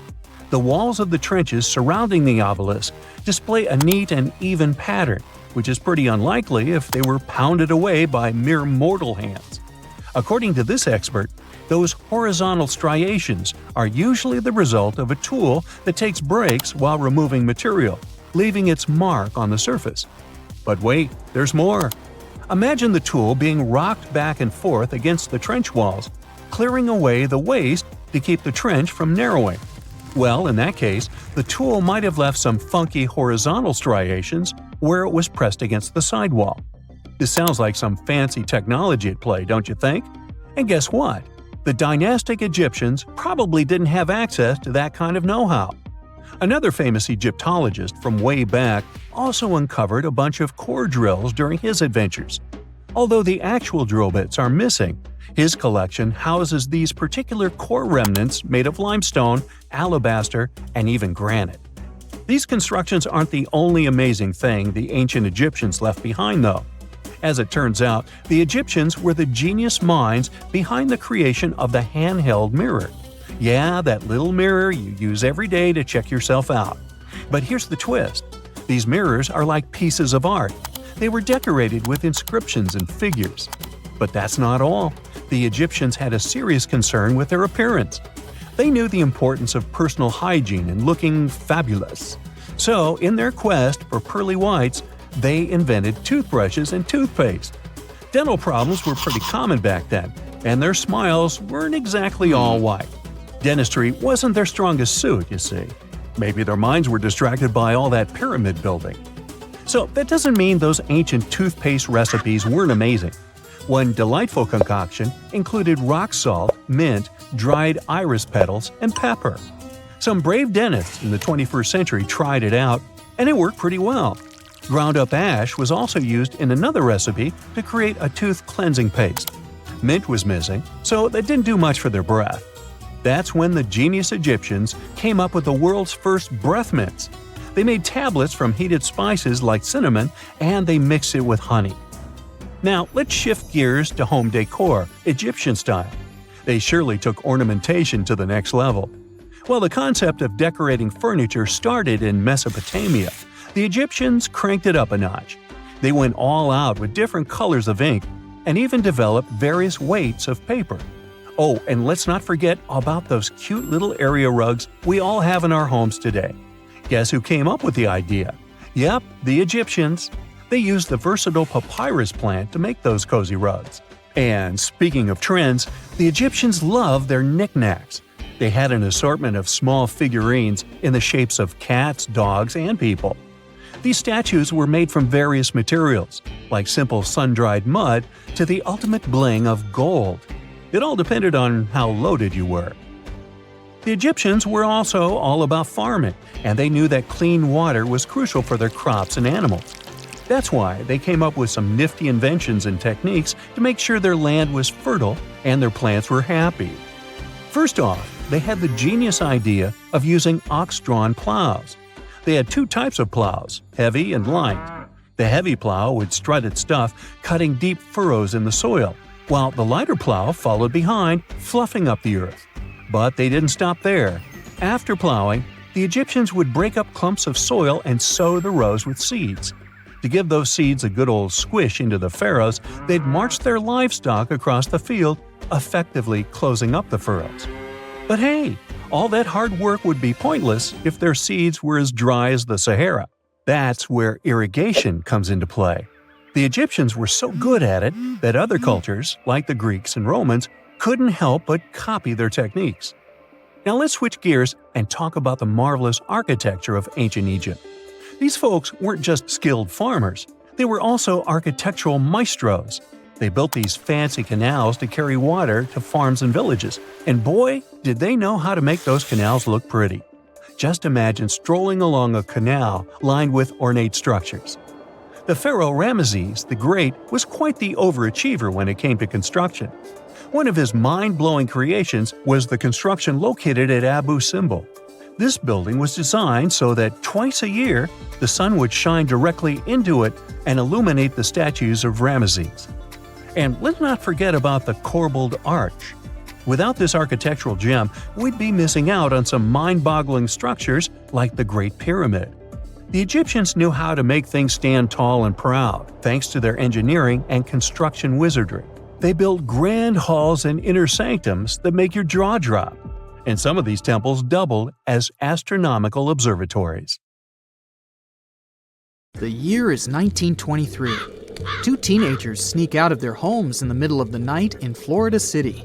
[SPEAKER 4] The walls of the trenches surrounding the obelisk display a neat and even pattern, which is pretty unlikely if they were pounded away by mere mortal hands. According to this expert, those horizontal striations are usually the result of a tool that takes breaks while removing material, leaving its mark on the surface. But wait, there's more. Imagine the tool being rocked back and forth against the trench walls, clearing away the waste to keep the trench from narrowing. Well, in that case, the tool might have left some funky horizontal striations where it was pressed against the sidewall. This sounds like some fancy technology at play, don't you think? And guess what? The dynastic Egyptians probably didn't have access to that kind of know-how. Another famous Egyptologist from way back also uncovered a bunch of core drills during his adventures. Although the actual drill bits are missing, his collection houses these particular core remnants made of limestone, alabaster, and even granite. These constructions aren't the only amazing thing the ancient Egyptians left behind, though. As it turns out, the Egyptians were the genius minds behind the creation of the handheld mirror. Yeah, that little mirror you use every day to check yourself out. But here's the twist. These mirrors are like pieces of art. They were decorated with inscriptions and figures. But that's not all. The Egyptians had a serious concern with their appearance. They knew the importance of personal hygiene and looking fabulous. So, in their quest for pearly whites, they invented toothbrushes and toothpaste. Dental problems were pretty common back then, and their smiles weren't exactly all white. Dentistry wasn't their strongest suit, you see. Maybe their minds were distracted by all that pyramid building. So that doesn't mean those ancient toothpaste recipes weren't amazing. One delightful concoction included rock salt, mint, dried iris petals, and pepper. Some brave dentists in the 21st century tried it out, and it worked pretty well. Ground-up ash was also used in another recipe to create a tooth cleansing paste. Mint was missing, so that didn't do much for their breath. That's when the genius Egyptians came up with the world's first breath mints. They made tablets from heated spices like cinnamon, and they mixed it with honey. Now, let's shift gears to home decor, Egyptian style. They surely took ornamentation to the next level. While the concept of decorating furniture started in Mesopotamia, the Egyptians cranked it up a notch. They went all out with different colors of ink and even developed various weights of paper. Oh, and let's not forget about those cute little area rugs we all have in our homes today. Guess who came up with the idea? Yep, the Egyptians. They used the versatile papyrus plant to make those cozy rugs. And speaking of trends, the Egyptians loved their knickknacks. They had an assortment of small figurines in the shapes of cats, dogs, and people. These statues were made from various materials, like simple sun-dried mud to the ultimate bling of gold. It all depended on how loaded you were. The Egyptians were also all about farming, and they knew that clean water was crucial for their crops and animals. That's why they came up with some nifty inventions and techniques to make sure their land was fertile and their plants were happy. First off, they had the genius idea of using ox-drawn plows. They had two types of plows, heavy and light. The heavy plow would strut its stuff, cutting deep furrows in the soil, while the lighter plow followed behind, fluffing up the earth. But they didn't stop there. After plowing, the Egyptians would break up clumps of soil and sow the rows with seeds. To give those seeds a good old squish into the furrows, they'd march their livestock across the field, effectively closing up the furrows. But hey, all that hard work would be pointless if their seeds were as dry as the Sahara. That's where irrigation comes into play. The Egyptians were so good at it that other cultures, like the Greeks and Romans, couldn't help but copy their techniques. Now let's switch gears and talk about the marvelous architecture of ancient Egypt. These folks weren't just skilled farmers, they were also architectural maestros. They built these fancy canals to carry water to farms and villages, and boy, did they know how to make those canals look pretty. Just imagine strolling along a canal lined with ornate structures. The pharaoh Ramesses the Great was quite the overachiever when it came to construction. One of his mind-blowing creations was the construction located at Abu Simbel. This building was designed so that twice a year, the sun would shine directly into it and illuminate the statues of Ramesses. And let's not forget about the corbelled arch. Without this architectural gem, we'd be missing out on some mind-boggling structures like the Great Pyramid. The Egyptians knew how to make things stand tall and proud, thanks to their engineering and construction wizardry. They built grand halls and inner sanctums that make your jaw drop. And some of these temples doubled as astronomical observatories.
[SPEAKER 3] The year is 1923. Two teenagers sneak out of their homes in the middle of the night in Florida City.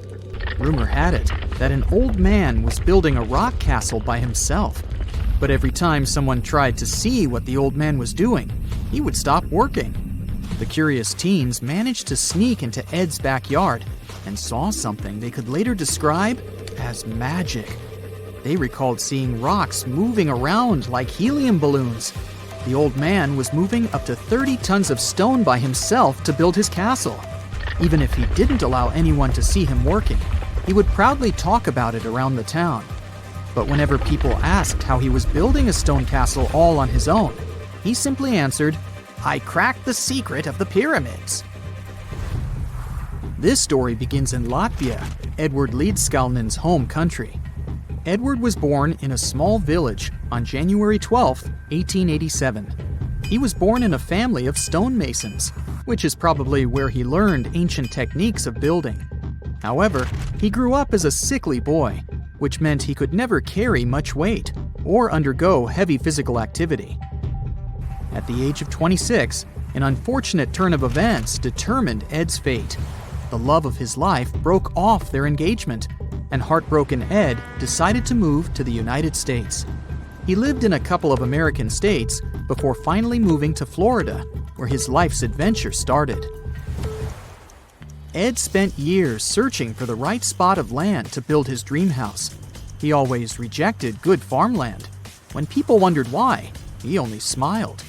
[SPEAKER 3] Rumor had it that an old man was building a rock castle by himself. But every time someone tried to see what the old man was doing, he would stop working. The curious teens managed to sneak into Ed's backyard and saw something they could later describe as magic. They recalled seeing rocks moving around like helium balloons. The old man was moving up to 30 tons of stone by himself to build his castle. Even if he didn't allow anyone to see him working, he would proudly talk about it around the town. But whenever people asked how he was building a stone castle all on his own, he simply answered, "I cracked the secret of the pyramids." This story begins in Latvia, Edward Leedskalnin's home country. Edward was born in a small village on January 12, 1887. He was born in a family of stonemasons, which is probably where he learned ancient techniques of building. However, he grew up as a sickly boy, which meant he could never carry much weight or undergo heavy physical activity. At the age of 26, an unfortunate turn of events determined Ed's fate. The love of his life broke off their engagement, and heartbroken Ed decided to move to the United States. He lived in a couple of American states before finally moving to Florida, where his life's adventure started. Ed spent years searching for the right spot of land to build his dream house. He always rejected good farmland. When people wondered why, he only smiled.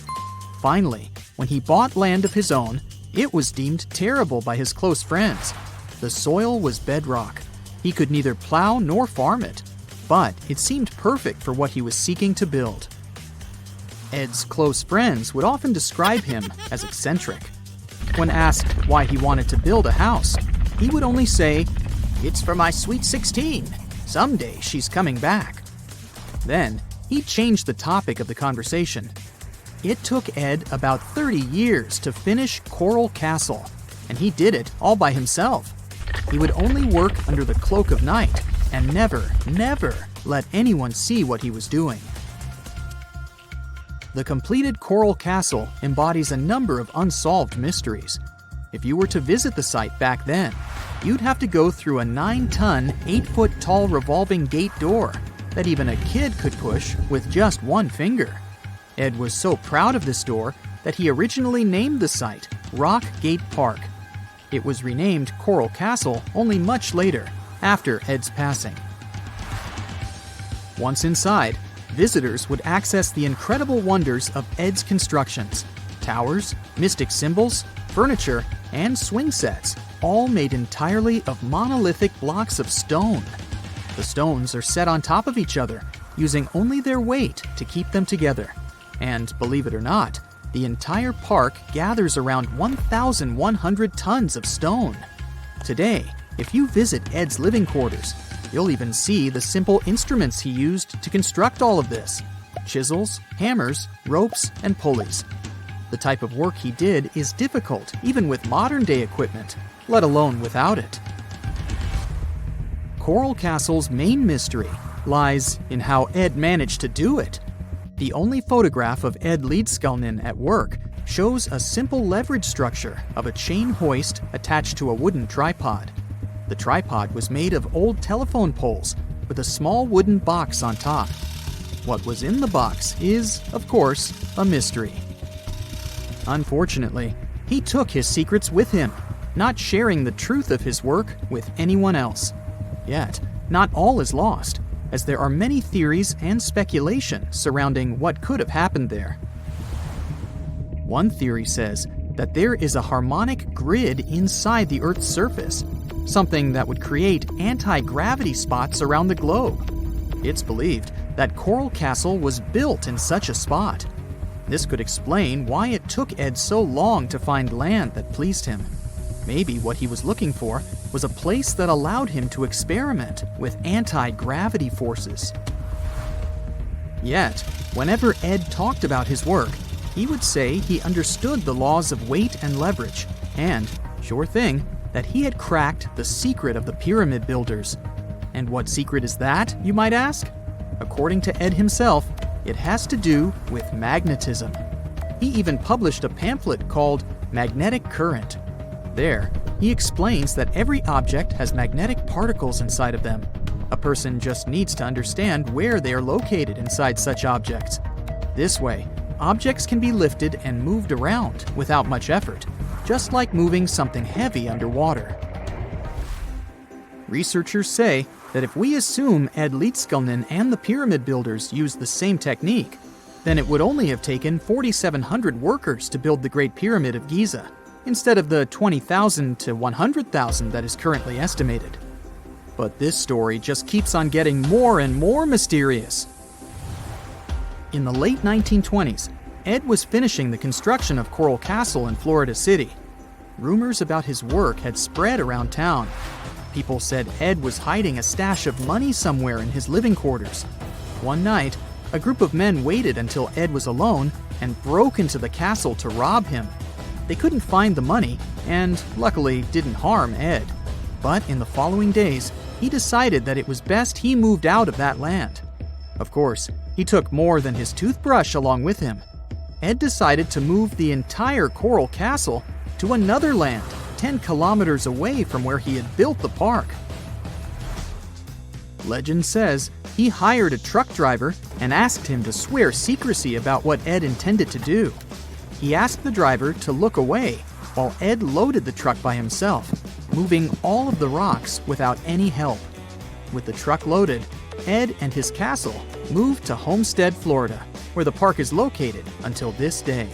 [SPEAKER 3] Finally, when he bought land of his own, it was deemed terrible by his close friends. The soil was bedrock. He could neither plow nor farm it, but it seemed perfect for what he was seeking to build. Ed's close friends would often describe him as eccentric. When asked why he wanted to build a house, he would only say, "It's for my sweet 16. Someday she's coming back." Then, he changed the topic of the conversation. It took Ed about 30 years to finish Coral Castle, and he did it all by himself. He would only work under the cloak of night and never let anyone see what he was doing. The completed Coral Castle embodies a number of unsolved mysteries. If you were to visit the site back then, you'd have to go through a 9-ton, 8-foot-tall revolving gate door that even a kid could push with just one finger. Ed was so proud of this door that he originally named the site Rock Gate Park. It was renamed Coral Castle only much later, after Ed's passing. Once inside, visitors would access the incredible wonders of Ed's constructions: towers, mystic symbols, furniture, and swing sets, all made entirely of monolithic blocks of stone. The stones are set on top of each other, using only their weight to keep them together. And believe it or not, the entire park gathers around 1,100 tons of stone. Today, if you visit Ed's living quarters, you'll even see the simple instruments he used to construct all of this: chisels, hammers, ropes, and pulleys. The type of work he did is difficult even with modern-day equipment, let alone without it. Coral Castle's main mystery lies in how Ed managed to do it. The only photograph of Ed Leedskalnin at work shows a simple leverage structure of a chain hoist attached to a wooden tripod. The tripod was made of old telephone poles with a small wooden box on top. What was in the box is, of course, a mystery. Unfortunately, he took his secrets with him, not sharing the truth of his work with anyone else. Yet, not all is lost, as there are many theories and speculation surrounding what could have happened there. One theory says that there is a harmonic grid inside the Earth's surface, something that would create anti-gravity spots around the globe. It's believed that Coral Castle was built in such a spot. This could explain why it took Ed so long to find land that pleased him. Maybe what he was looking for was a place that allowed him to experiment with anti-gravity forces. Yet, whenever Ed talked about his work, he would say he understood the laws of weight and leverage, and, sure thing, that he had cracked the secret of the pyramid builders. And what secret is that, you might ask? According to Ed himself, it has to do with magnetism. He even published a pamphlet called Magnetic Current. There, he explains that every object has magnetic particles inside of them. A person just needs to understand where they are located inside such objects. This way, objects can be lifted and moved around without much effort, just like moving something heavy underwater. Researchers say that if we assume Ed Leedskalnin and the pyramid builders used the same technique, then it would only have taken 4,700 workers to build the Great Pyramid of Giza, instead of the 20,000 to 100,000 that is currently estimated. But this story just keeps on getting more and more mysterious. In the late 1920s, Ed was finishing the construction of Coral Castle in Florida City. Rumors about his work had spread around town. People said Ed was hiding a stash of money somewhere in his living quarters. One night, a group of men waited until Ed was alone and broke into the castle to rob him. They couldn't find the money and, luckily, didn't harm Ed. But in the following days, he decided that it was best he moved out of that land. Of course, he took more than his toothbrush along with him. Ed decided to move the entire Coral Castle to another land, 10 kilometers away from where he had built the park. Legend says he hired a truck driver and asked him to swear secrecy about what Ed intended to do. He asked the driver to look away while Ed loaded the truck by himself, moving all of the rocks without any help. With the truck loaded, Ed and his castle moved to Homestead, Florida, where the park is located until this day.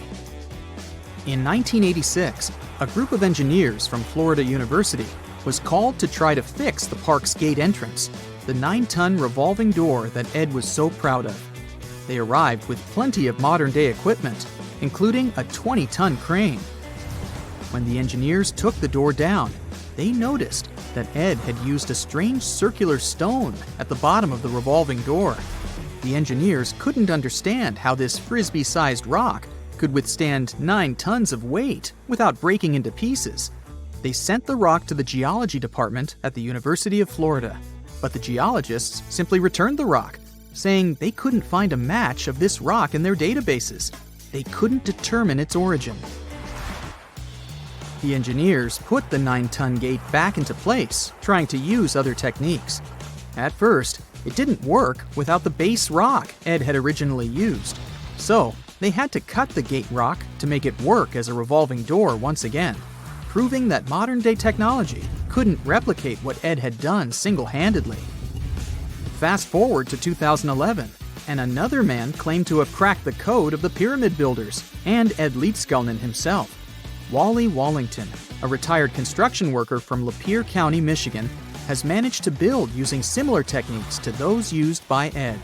[SPEAKER 3] In 1986, a group of engineers from Florida University was called to try to fix the park's gate entrance, the 9-ton revolving door that Ed was so proud of. They arrived with plenty of modern-day equipment, including a 20-ton crane. When the engineers took the door down, they noticed that Ed had used a strange circular stone at the bottom of the revolving door. The engineers couldn't understand how this frisbee-sized rock could withstand 9 tons of weight without breaking into pieces. They sent the rock to the geology department at the University of Florida, but the geologists simply returned the rock, saying they couldn't find a match of this rock in their databases. They couldn't determine its origin. The engineers put the 9-ton gate back into place, trying to use other techniques. At first, it didn't work without the base rock Ed had originally used. So, they had to cut the gate rock to make it work as a revolving door once again, proving that modern-day technology couldn't replicate what Ed had done single-handedly. Fast forward to 2011, and another man claimed to have cracked the code of the pyramid builders and Ed Leedskalnin himself. Wally Wallington, a retired construction worker from Lapeer County, Michigan, has managed to build using similar techniques to those used by Ed.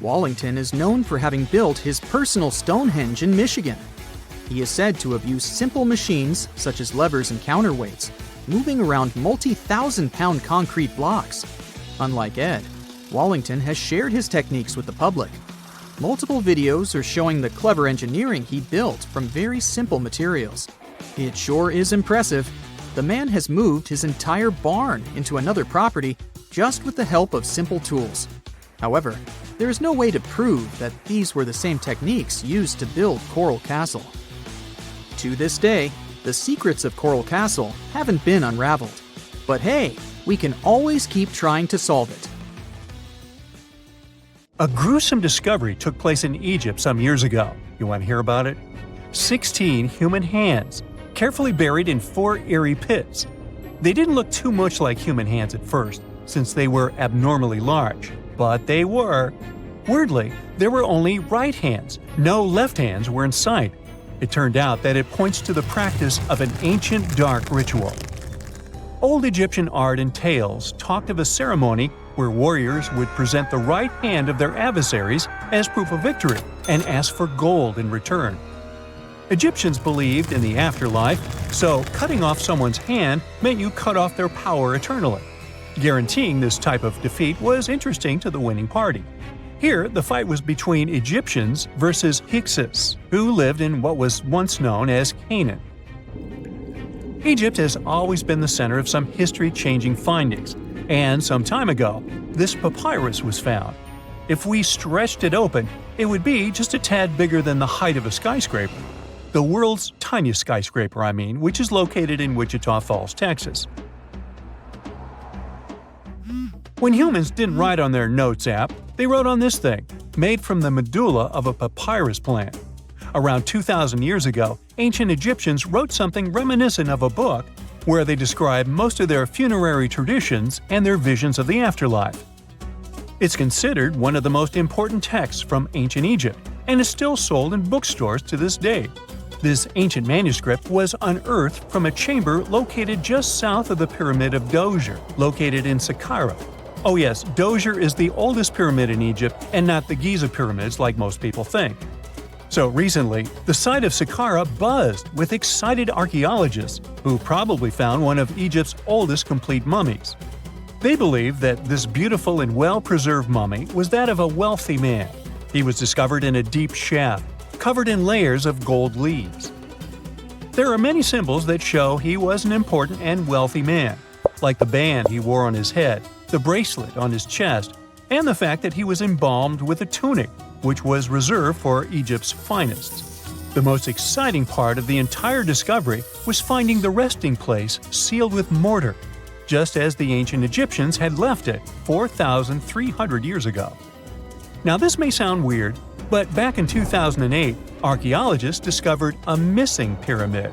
[SPEAKER 3] Wallington is known for having built his personal Stonehenge in Michigan. He is said to have used simple machines, such as levers and counterweights, moving around multi-thousand-pound concrete blocks. Unlike Ed, Wallington has shared his techniques with the public. Multiple videos are showing the clever engineering he built from very simple materials. It sure is impressive. The man has moved his entire barn into another property just with the help of simple tools. However, there is no way to prove that these were the same techniques used to build Coral Castle. To this day, the secrets of Coral Castle haven't been unraveled. But hey, we can always keep trying to solve it.
[SPEAKER 4] A gruesome discovery took place in Egypt some years ago. You want to hear about it? 16 human hands, carefully buried in 4 eerie pits. They didn't look too much like human hands at first, since they were abnormally large, but they were. Weirdly, there were only right hands. No left hands were in sight. It turned out that it points to the practice of an ancient dark ritual. Old Egyptian art and tales talked of a ceremony where warriors would present the right hand of their adversaries as proof of victory and ask for gold in return. Egyptians believed in the afterlife, so cutting off someone's hand meant you cut off their power eternally. Guaranteeing this type of defeat was interesting to the winning party. Here, the fight was between Egyptians versus Hyksos, who lived in what was once known as Canaan. Egypt has always been the center of some history-changing findings, and some time ago, this papyrus was found. If we stretched it open, it would be just a tad bigger than the height of a skyscraper. The world's tiniest skyscraper, which is located in Wichita Falls, Texas. When humans didn't write on their notes app, they wrote on this thing, made from the medulla of a papyrus plant. Around 2,000 years ago, ancient Egyptians wrote something reminiscent of a book, where they describe most of their funerary traditions and their visions of the afterlife. It's considered one of the most important texts from ancient Egypt and is still sold in bookstores to this day. This ancient manuscript was unearthed from a chamber located just south of the Pyramid of Djoser, located in Saqqara. Oh yes, Djoser is the oldest pyramid in Egypt and not the Giza pyramids like most people think. So recently, the site of Saqqara buzzed with excited archaeologists who probably found one of Egypt's oldest complete mummies. They believe that this beautiful and well-preserved mummy was that of a wealthy man. He was discovered in a deep shaft, covered in layers of gold leaves. There are many symbols that show he was an important and wealthy man, like the band he wore on his head, the bracelet on his chest, and the fact that he was embalmed with a tunic, which was reserved for Egypt's finest. The most exciting part of the entire discovery was finding the resting place sealed with mortar, just as the ancient Egyptians had left it 4,300 years ago. Now this may sound weird, but back in 2008, archaeologists discovered a missing pyramid.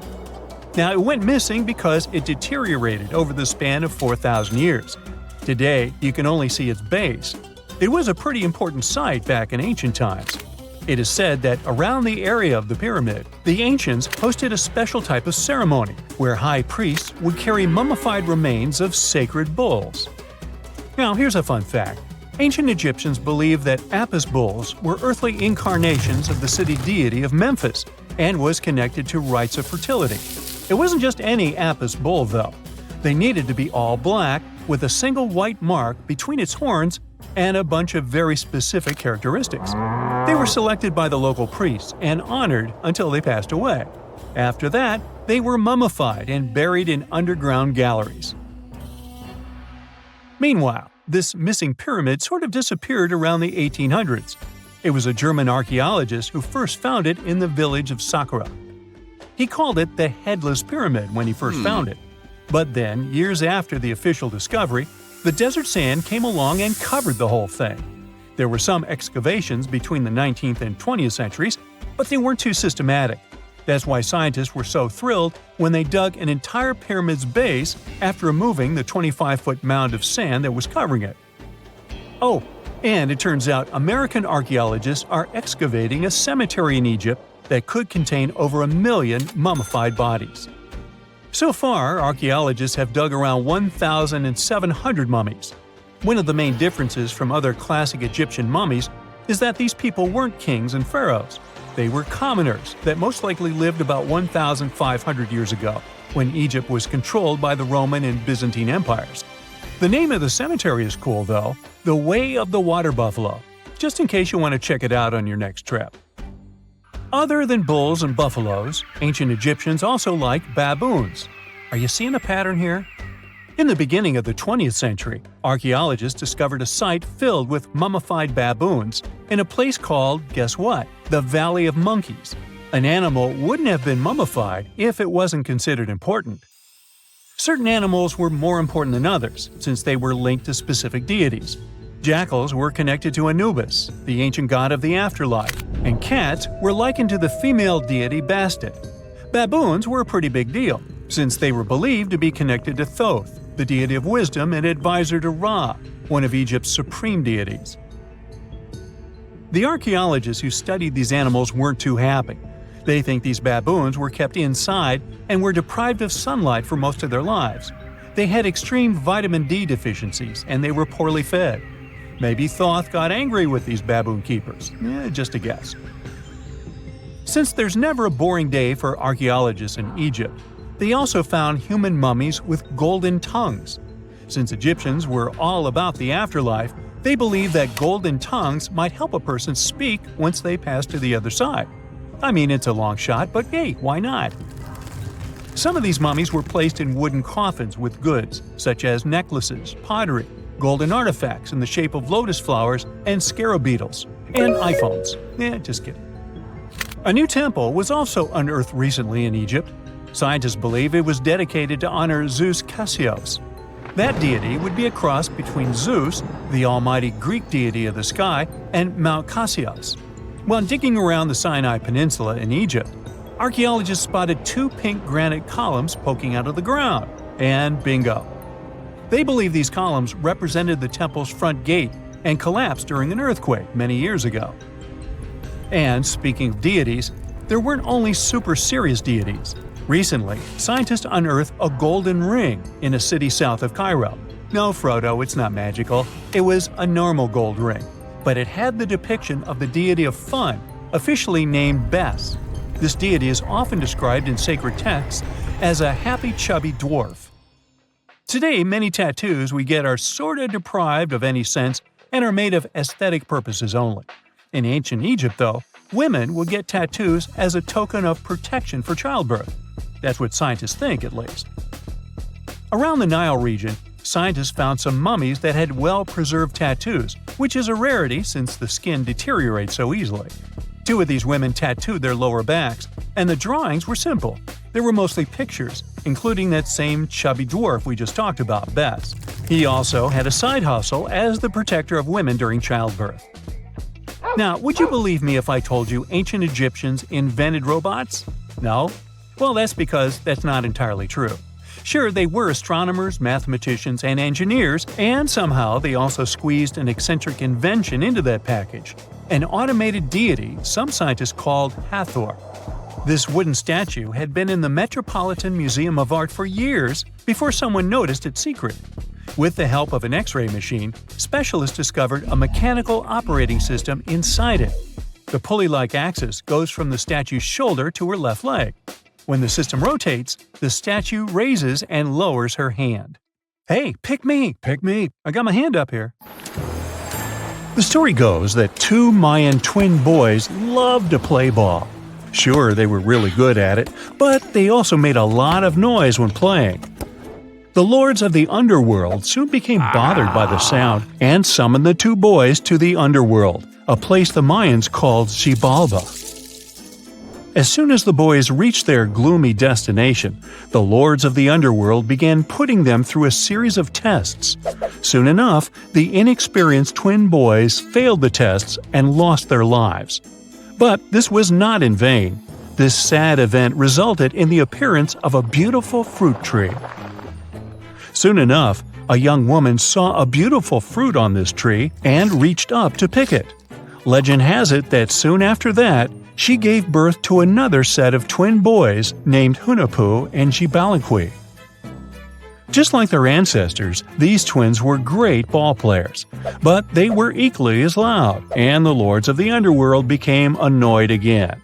[SPEAKER 4] Now it went missing because it deteriorated over the span of 4,000 years. Today, you can only see its base. It was a pretty important site back in ancient times. It is said that around the area of the pyramid, the ancients hosted a special type of ceremony where high priests would carry mummified remains of sacred bulls. Now here's a fun fact. Ancient Egyptians believed that Apis bulls were earthly incarnations of the city deity of Memphis and was connected to rites of fertility. It wasn't just any Apis bull, though. They needed to be all black, with a single white mark between its horns and a bunch of very specific characteristics. They were selected by the local priests and honored until they passed away. After that, they were mummified and buried in underground galleries. Meanwhile, this missing pyramid sort of disappeared around the 1800s. It was a German archaeologist who first found it in the village of Saqqara. He called it the Headless Pyramid when he first found it. But then, years after the official discovery, the desert sand came along and covered the whole thing. There were some excavations between the 19th and 20th centuries, but they weren't too systematic. That's why scientists were so thrilled when they dug an entire pyramid's base after removing the 25-foot mound of sand that was covering it. Oh, and it turns out American archaeologists are excavating a cemetery in Egypt that could contain over 1 million mummified bodies. So far, archaeologists have dug around 1,700 mummies. One of the main differences from other classic Egyptian mummies is that these people weren't kings and pharaohs. They were commoners that most likely lived about 1,500 years ago, when Egypt was controlled by the Roman and Byzantine empires. The name of the cemetery is cool, though, the Way of the Water Buffalo, just in case you want to check it out on your next trip. Other than bulls and buffaloes, ancient Egyptians also liked baboons. Are you seeing a pattern here? In the beginning of the 20th century, archaeologists discovered a site filled with mummified baboons in a place called, guess what? The Valley of Monkeys. An animal wouldn't have been mummified if it wasn't considered important. Certain animals were more important than others, since they were linked to specific deities. Jackals were connected to Anubis, the ancient god of the afterlife, and cats were likened to the female deity Bastet. Baboons were a pretty big deal, since they were believed to be connected to Thoth, the deity of wisdom and advisor to Ra, one of Egypt's supreme deities. The archaeologists who studied these animals weren't too happy. They think these baboons were kept inside and were deprived of sunlight for most of their lives. They had extreme vitamin D deficiencies and they were poorly fed. Maybe Thoth got angry with these baboon keepers. Just a guess. Since there's never a boring day for archaeologists in Egypt, they also found human mummies with golden tongues. Since Egyptians were all about the afterlife, they believed that golden tongues might help a person speak once they pass to the other side. I mean, it's a long shot, but hey, why not? Some of these mummies were placed in wooden coffins with goods, such as necklaces, pottery, golden artifacts in the shape of lotus flowers and scarab beetles, and iPhones. Just kidding. A new temple was also unearthed recently in Egypt. Scientists believe it was dedicated to honor Zeus Cassios. That deity would be a cross between Zeus, the almighty Greek deity of the sky, and Mount Cassios. While digging around the Sinai Peninsula in Egypt, archaeologists spotted 2 pink granite columns poking out of the ground, and bingo. They believe these columns represented the temple's front gate and collapsed during an earthquake many years ago. And speaking of deities, there weren't only super serious deities. Recently, scientists unearthed a golden ring in a city south of Cairo. No, Frodo, it's not magical. It was a normal gold ring, but it had the depiction of the deity of fun, officially named Bes. This deity is often described in sacred texts as a happy, chubby dwarf. Today, many tattoos we get are sorta deprived of any sense and are made of aesthetic purposes only. In ancient Egypt, though, women would get tattoos as a token of protection for childbirth. That's what scientists think, at least. Around the Nile region, scientists found some mummies that had well-preserved tattoos, which is a rarity since the skin deteriorates so easily. 2 of these women tattooed their lower backs, and the drawings were simple. They were mostly pictures, including that same chubby dwarf we just talked about, Bes. He also had a side hustle as the protector of women during childbirth. Now, would you believe me if I told you ancient Egyptians invented robots? No? Well, that's because that's not entirely true. Sure, they were astronomers, mathematicians, and engineers, and somehow they also squeezed an eccentric invention into that package. An automated deity some scientists called Hathor. This wooden statue had been in the Metropolitan Museum of Art for years before someone noticed its secret. With the help of an X-ray machine, specialists discovered a mechanical operating system inside it. The pulley-like axis goes from the statue's shoulder to her left leg. When the system rotates, the statue raises and lowers her hand. Hey, pick me! Pick me! I got my hand up here. The story goes that 2 Mayan twin boys loved to play ball. Sure, they were really good at it, but they also made a lot of noise when playing. The lords of the underworld soon became bothered by the sound and summoned the 2 boys to the underworld, a place the Mayans called Xibalba. As soon as the boys reached their gloomy destination, the lords of the underworld began putting them through a series of tests. Soon enough, the inexperienced twin boys failed the tests and lost their lives. But this was not in vain. This sad event resulted in the appearance of a beautiful fruit tree. Soon enough, a young woman saw a beautiful fruit on this tree and reached up to pick it. Legend has it that soon after that, she gave birth to another set of twin boys named Hunahpu and Xibalba. Just like their ancestors, these twins were great ball players, but they were equally as loud, and the lords of the underworld became annoyed again.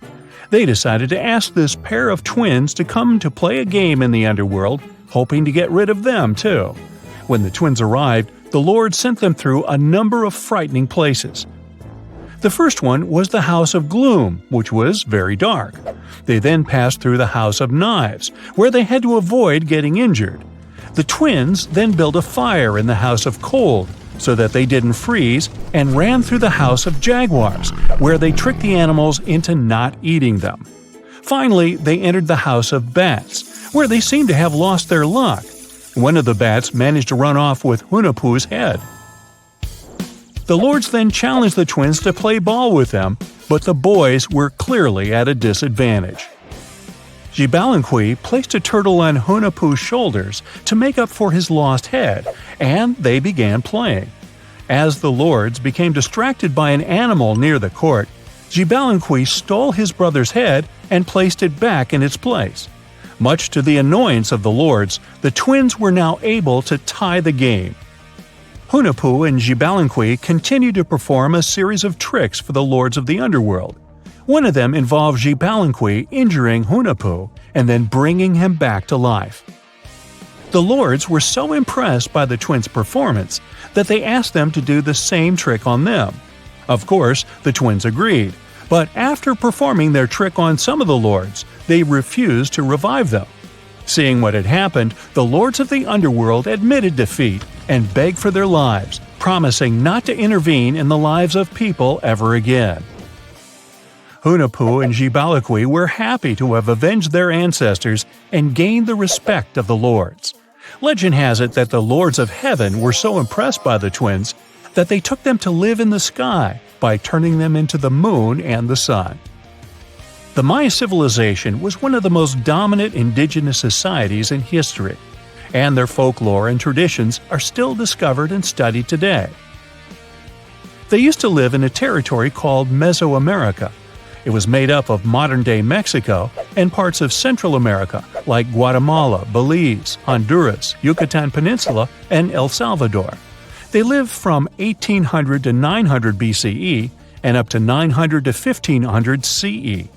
[SPEAKER 4] They decided to ask this pair of twins to come to play a game in the underworld, hoping to get rid of them too. When the twins arrived, the lords sent them through a number of frightening places. The first one was the House of Gloom, which was very dark. They then passed through the House of Knives, where they had to avoid getting injured. The twins then built a fire in the House of Cold, so that they didn't freeze, and ran through the House of Jaguars, where they tricked the animals into not eating them. Finally, they entered the House of Bats, where they seemed to have lost their luck. One of the bats managed to run off with Hunahpu's head. The lords then challenged the twins to play ball with them, but the boys were clearly at a disadvantage. Xibalba placed a turtle on Hunahpu's shoulders to make up for his lost head, and they began playing. As the lords became distracted by an animal near the court, Xibalba stole his brother's head and placed it back in its place. Much to the annoyance of the lords, the twins were now able to tie the game. Hunahpu and Xibalba continued to perform a series of tricks for the lords of the underworld. One of them involved Xibalba injuring Hunahpu and then bringing him back to life. The lords were so impressed by the twins' performance that they asked them to do the same trick on them. Of course, the twins agreed, but after performing their trick on some of the lords, they refused to revive them. Seeing what had happened, the lords of the underworld admitted defeat and begged for their lives, promising not to intervene in the lives of people ever again. Hunahpu and Xibalba were happy to have avenged their ancestors and gained the respect of the lords. Legend has it that the lords of heaven were so impressed by the twins that they took them to live in the sky by turning them into the moon and the sun. The Maya civilization was one of the most dominant indigenous societies in history, and their folklore and traditions are still discovered and studied today. They used to live in a territory called Mesoamerica. It was made up of modern-day Mexico and parts of Central America like Guatemala, Belize, Honduras, Yucatan Peninsula, and El Salvador. They lived from 1800 to 900 BCE and up to 900 to 1500 CE.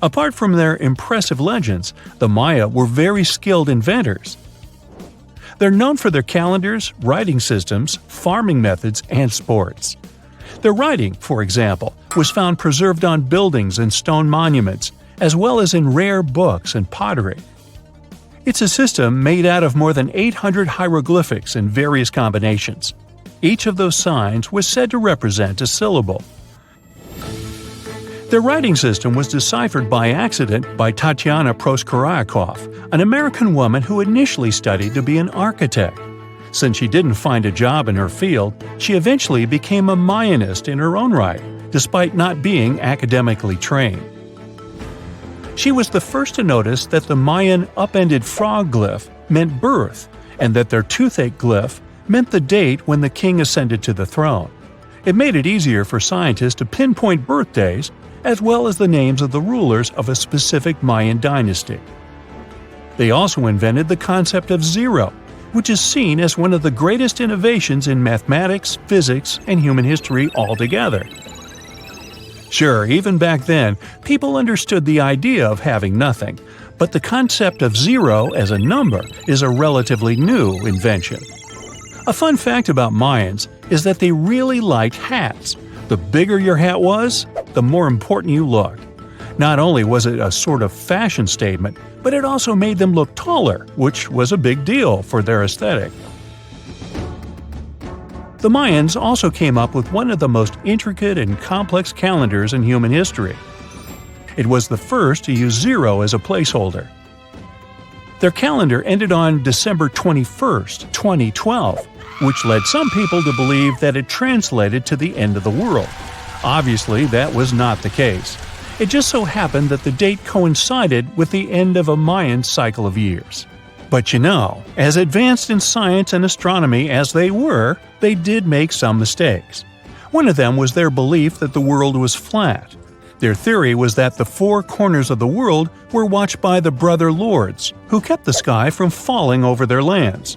[SPEAKER 4] Apart from their impressive legends, the Maya were very skilled inventors. They're known for their calendars, writing systems, farming methods, and sports. Their writing, for example, was found preserved on buildings and stone monuments, as well as in rare books and pottery. It's a system made out of more than 800 hieroglyphics in various combinations. Each of those signs was said to represent a syllable. Their writing system was deciphered by accident by Tatiana Proskorakov, an American woman who initially studied to be an architect. Since she didn't find a job in her field, she eventually became a Mayanist in her own right, despite not being academically trained. She was the first to notice that the Mayan upended frog glyph meant birth, and that their toothache glyph meant the date when the king ascended to the throne. It made it easier for scientists to pinpoint birthdays, as well as the names of the rulers of a specific Mayan dynasty. They also invented the concept of zero, which is seen as one of the greatest innovations in mathematics, physics, and human history altogether. Sure, even back then, people understood the idea of having nothing, but the concept of zero as a number is a relatively new invention. A fun fact about Mayans is that they really liked hats. The bigger your hat was, the more important you looked. Not only was it a sort of fashion statement, but it also made them look taller, which was a big deal for their aesthetic. The Mayans also came up with one of the most intricate and complex calendars in human history. It was the first to use zero as a placeholder. Their calendar ended on December 21st, 2012, which led some people to believe that it translated to the end of the world. Obviously, that was not the case. It just so happened that the date coincided with the end of a Mayan cycle of years. But you know, as advanced in science and astronomy as they were, they did make some mistakes. One of them was their belief that the world was flat. Their theory was that the four corners of the world were watched by the Brother Lords, who kept the sky from falling over their lands.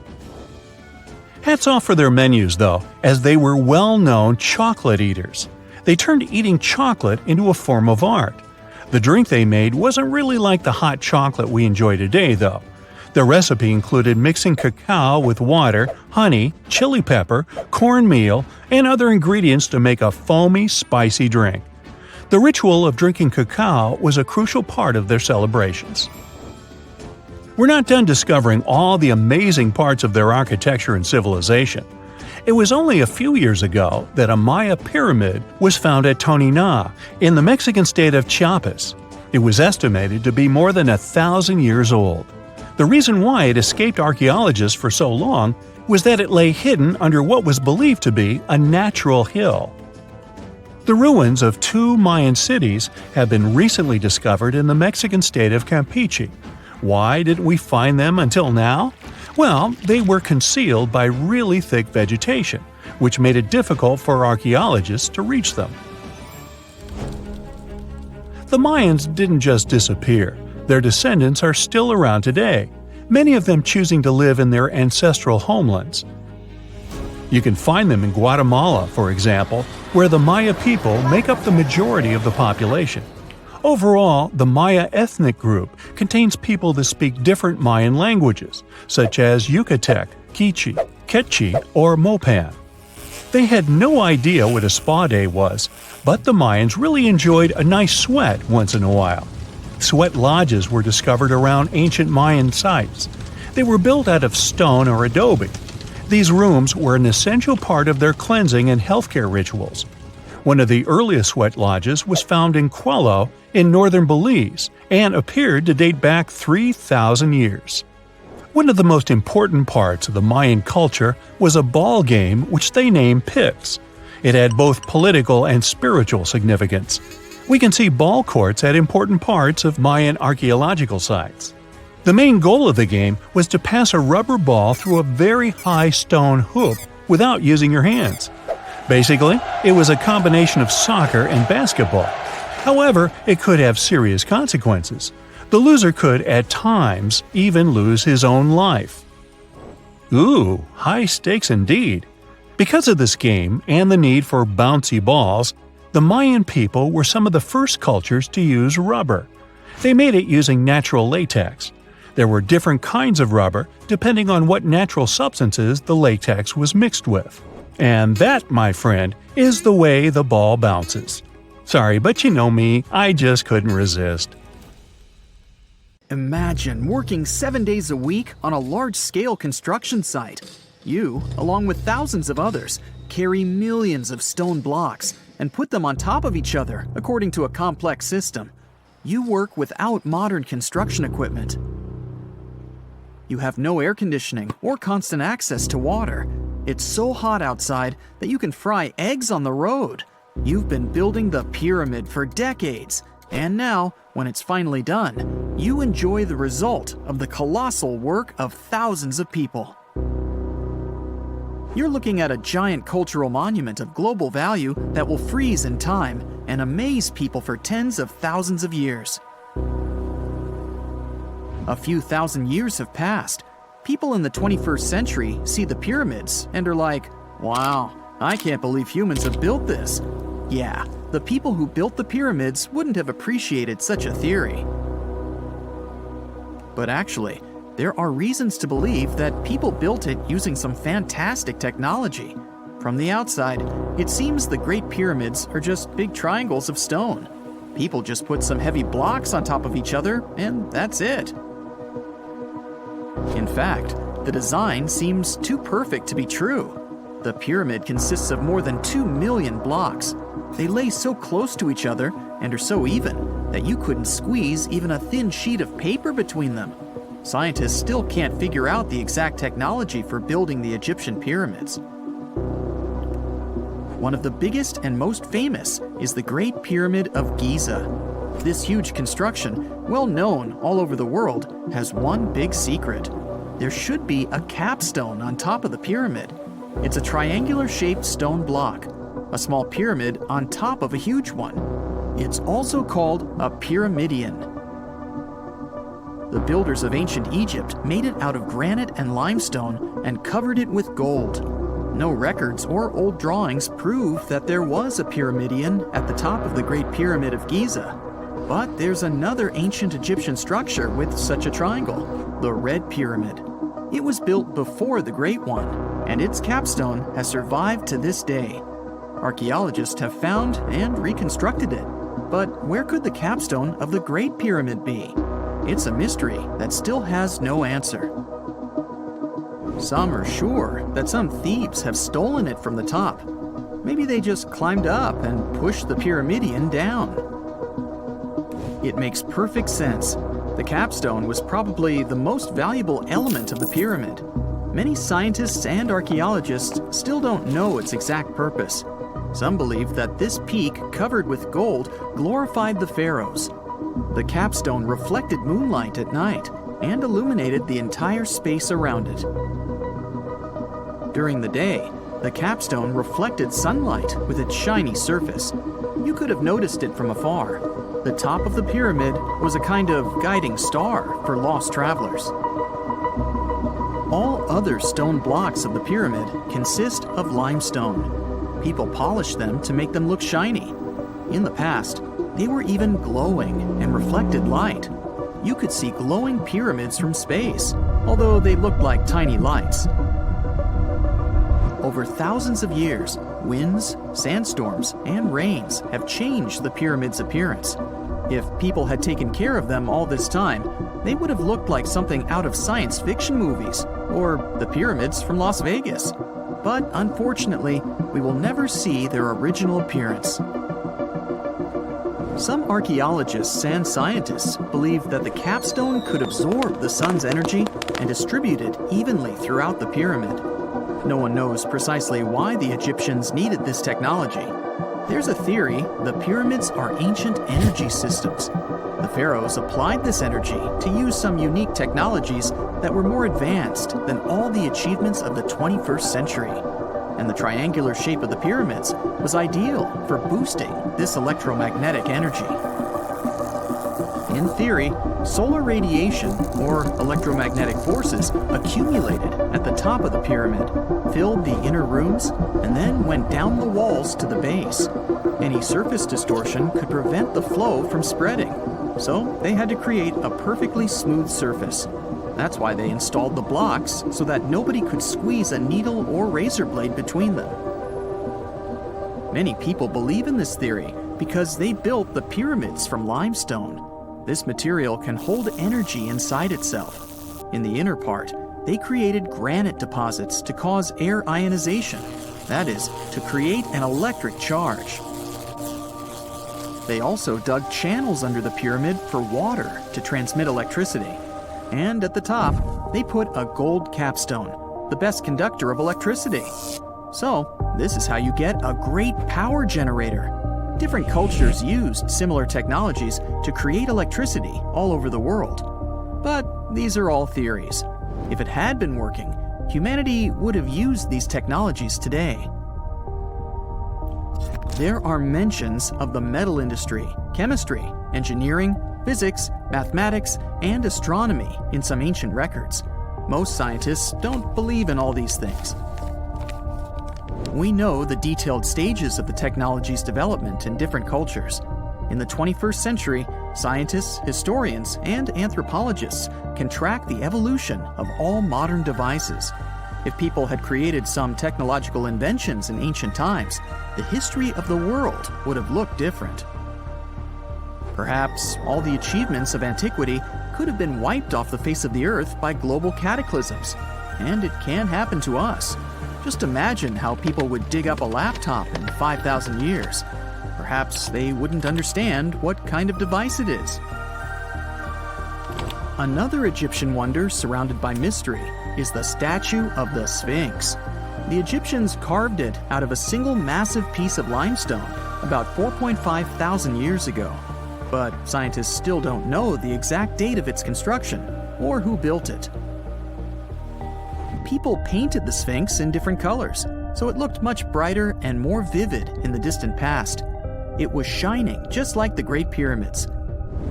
[SPEAKER 4] Hats off for their menus, though, as they were well-known chocolate eaters. They turned eating chocolate into a form of art. The drink they made wasn't really like the hot chocolate we enjoy today, though. The recipe included mixing cacao with water, honey, chili pepper, cornmeal, and other ingredients to make a foamy, spicy drink. The ritual of drinking cacao was a crucial part of their celebrations. We're not done discovering all the amazing parts of their architecture and civilization. It was only a few years ago that a Maya pyramid was found at Tonina, in the Mexican state of Chiapas. It was estimated to be more than 1,000 years old. The reason why it escaped archaeologists for so long was that it lay hidden under what was believed to be a natural hill. The ruins of two Mayan cities have been recently discovered in the Mexican state of Campeche. Why didn't we find them until now? Well, they were concealed by really thick vegetation, which made it difficult for archaeologists to reach them. The Mayans didn't just disappear. Their descendants are still around today, many of them choosing to live in their ancestral homelands. You can find them in Guatemala, for example, where the Maya people make up the majority of the population. Overall, the Maya ethnic group contains people that speak different Mayan languages, such as Yucatec, Quiche, Quechua, or Mopan. They had no idea what a spa day was, but the Mayans really enjoyed a nice sweat once in a while. Sweat lodges were discovered around ancient Mayan sites. They were built out of stone or adobe. These rooms were an essential part of their cleansing and healthcare rituals. One of the earliest sweat lodges was found in Quello in northern Belize and appeared to date back 3,000 years. One of the most important parts of the Mayan culture was a ball game which they named Pix. It had both political and spiritual significance. We can see ball courts at important parts of Mayan archaeological sites. The main goal of the game was to pass a rubber ball through a very high stone hoop without using your hands. Basically, it was a combination of soccer and basketball. However, it could have serious consequences. The loser could, at times, even lose his own life. Ooh, high stakes indeed. Because of this game and the need for bouncy balls, the Mayan people were some of the first cultures to use rubber. They made it using natural latex. There were different kinds of rubber depending on what natural substances the latex was mixed with. And that, my friend, is the way the ball bounces. Sorry, but you know me, I just couldn't resist.
[SPEAKER 3] Imagine working 7 days a week on a large-scale construction site. You, along with thousands of others, carry millions of stone blocks and put them on top of each other according to a complex system. You work without modern construction equipment. You have no air conditioning or constant access to water. It's so hot outside that you can fry eggs on the road. You've been building the pyramid for decades, and now, when it's finally done, you enjoy the result of the colossal work of thousands of people. You're looking at a giant cultural monument of global value that will freeze in time and amaze people for tens of thousands of years. A few thousand years have passed. People in the 21st century see the pyramids and are like, "Wow, I can't believe humans have built this." Yeah, the people who built the pyramids wouldn't have appreciated such a theory. But actually, there are reasons to believe that people built it using some fantastic technology. From the outside, it seems the Great Pyramids are just big triangles of stone. People just put some heavy blocks on top of each other, and that's it. In fact, the design seems too perfect to be true. The pyramid consists of more than 2 million blocks. They lay so close to each other and are so even that you couldn't squeeze even a thin sheet of paper between them. Scientists still can't figure out the exact technology for building the Egyptian pyramids. One of the biggest and most famous is the Great Pyramid of Giza. This huge construction, well known all over the world, has one big secret. There should be a capstone on top of the pyramid. It's a triangular-shaped stone block, a small pyramid on top of a huge one. It's also called a pyramidion. The builders of ancient Egypt made it out of granite and limestone and covered it with gold. No records or old drawings prove that there was a pyramidion at the top of the Great Pyramid of Giza. But there's another ancient Egyptian structure with such a triangle, the Red Pyramid. It was built before the Great One, and its capstone has survived to this day. Archaeologists have found and reconstructed it. But where could the capstone of the Great Pyramid be? It's a mystery that still has no answer. Some are sure that some thieves have stolen it from the top. Maybe they just climbed up and pushed the pyramidion down. It makes perfect sense. The capstone was probably the most valuable element of the pyramid. Many scientists and archaeologists still don't know its exact purpose. Some believe that this peak covered with gold glorified the pharaohs. The capstone reflected moonlight at night and illuminated the entire space around it. During the day, the capstone reflected sunlight with its shiny surface. You could have noticed it from afar. The top of the pyramid was a kind of guiding star for lost travelers. All other stone blocks of the pyramid consist of limestone. People polished them to make them look shiny. In the past, they were even glowing and reflected light. You could see glowing pyramids from space, although they looked like tiny lights. Over thousands of years, winds, sandstorms, and rains have changed the pyramid's appearance. If people had taken care of them all this time, they would have looked like something out of science fiction movies, or the pyramids from Las Vegas. But unfortunately, we will never see their original appearance. Some archaeologists and scientists believe that the capstone could absorb the sun's energy and distribute it evenly throughout the pyramid. No one knows precisely why the Egyptians needed this technology. There's a theory the pyramids are ancient energy systems. The pharaohs applied this energy to use some unique technologies that were more advanced than all the achievements of the 21st century. And the triangular shape of the pyramids was ideal for boosting this electromagnetic energy. In theory, solar radiation, or electromagnetic forces, accumulated at the top of the pyramid, filled the inner rooms, and then went down the walls to the base. Any surface distortion could prevent the flow from spreading, so they had to create a perfectly smooth surface. That's why they installed the blocks so that nobody could squeeze a needle or razor blade between them. Many people believe in this theory because they built the pyramids from limestone. This material can hold energy inside itself. In the inner part, they created granite deposits to cause air ionization, that is, to create an electric charge. They also dug channels under the pyramid for water to transmit electricity. And at the top, they put a gold capstone, the best conductor of electricity. So, this is how you get a great power generator. Different cultures used similar technologies to create electricity all over the world. But these are all theories. If it had been working, humanity would have used these technologies today. There are mentions of the metal industry, chemistry, engineering, physics, mathematics, and astronomy in some ancient records. Most scientists don't believe in all these things. We know the detailed stages of the technology's development in different cultures. In the 21st century, scientists, historians, and anthropologists can track the evolution of all modern devices. If people had created some technological inventions in ancient times, the history of the world would have looked different. Perhaps all the achievements of antiquity could have been wiped off the face of the earth by global cataclysms, and it can happen to us. Just imagine how people would dig up a laptop in 5,000 years. Perhaps they wouldn't understand what kind of device it is. Another Egyptian wonder surrounded by mystery is the statue of the Sphinx. The Egyptians carved it out of a single massive piece of limestone about 4.5 thousand years ago. But scientists still don't know the exact date of its construction or who built it. People painted the Sphinx in different colors, so it looked much brighter and more vivid in the distant past. It was shining just like the Great Pyramids.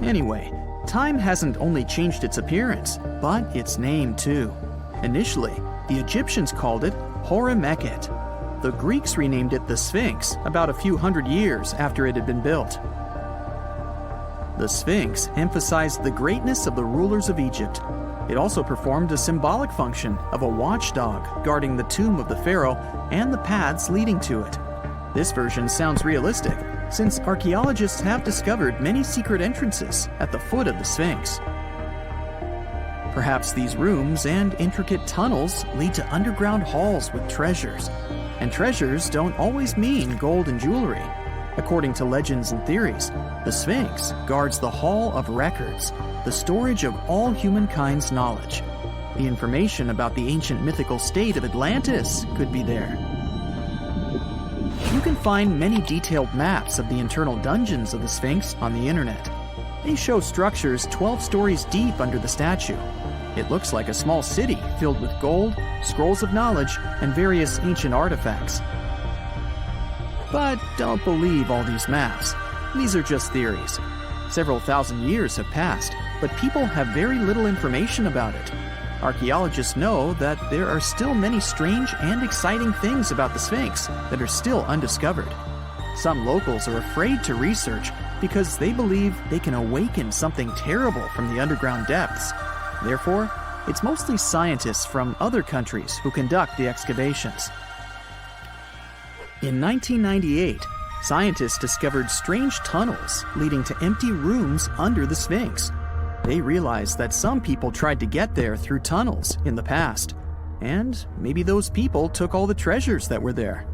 [SPEAKER 3] Anyway, time hasn't only changed its appearance, but its name too. Initially, the Egyptians called it Horemheb. The Greeks renamed it the Sphinx about a few hundred years after it had been built. The Sphinx emphasized the greatness of the rulers of Egypt. It also performed a symbolic function of a watchdog guarding the tomb of the pharaoh and the paths leading to it. This version sounds realistic, since archaeologists have discovered many secret entrances at the foot of the Sphinx. Perhaps these rooms and intricate tunnels lead to underground halls with treasures. And treasures don't always mean gold and jewelry. According to legends and theories, the Sphinx guards the Hall of Records, the storage of all humankind's knowledge. The information about the ancient mythical state of Atlantis could be there. You can find many detailed maps of the internal dungeons of the Sphinx on the internet. They show structures 12 stories deep under the statue. It looks like a small city filled with gold, scrolls of knowledge, and various ancient artifacts. But don't believe all these maps. These are just theories. Several thousand years have passed, but people have very little information about it. Archaeologists know that there are still many strange and exciting things about the Sphinx that are still undiscovered. Some locals are afraid to research because they believe they can awaken something terrible from the underground depths. Therefore, it's mostly scientists from other countries who conduct the excavations. In 1998, scientists discovered strange tunnels leading to empty rooms under the Sphinx. They realized that some people tried to get there through tunnels in the past, and maybe those people took all the treasures that were there.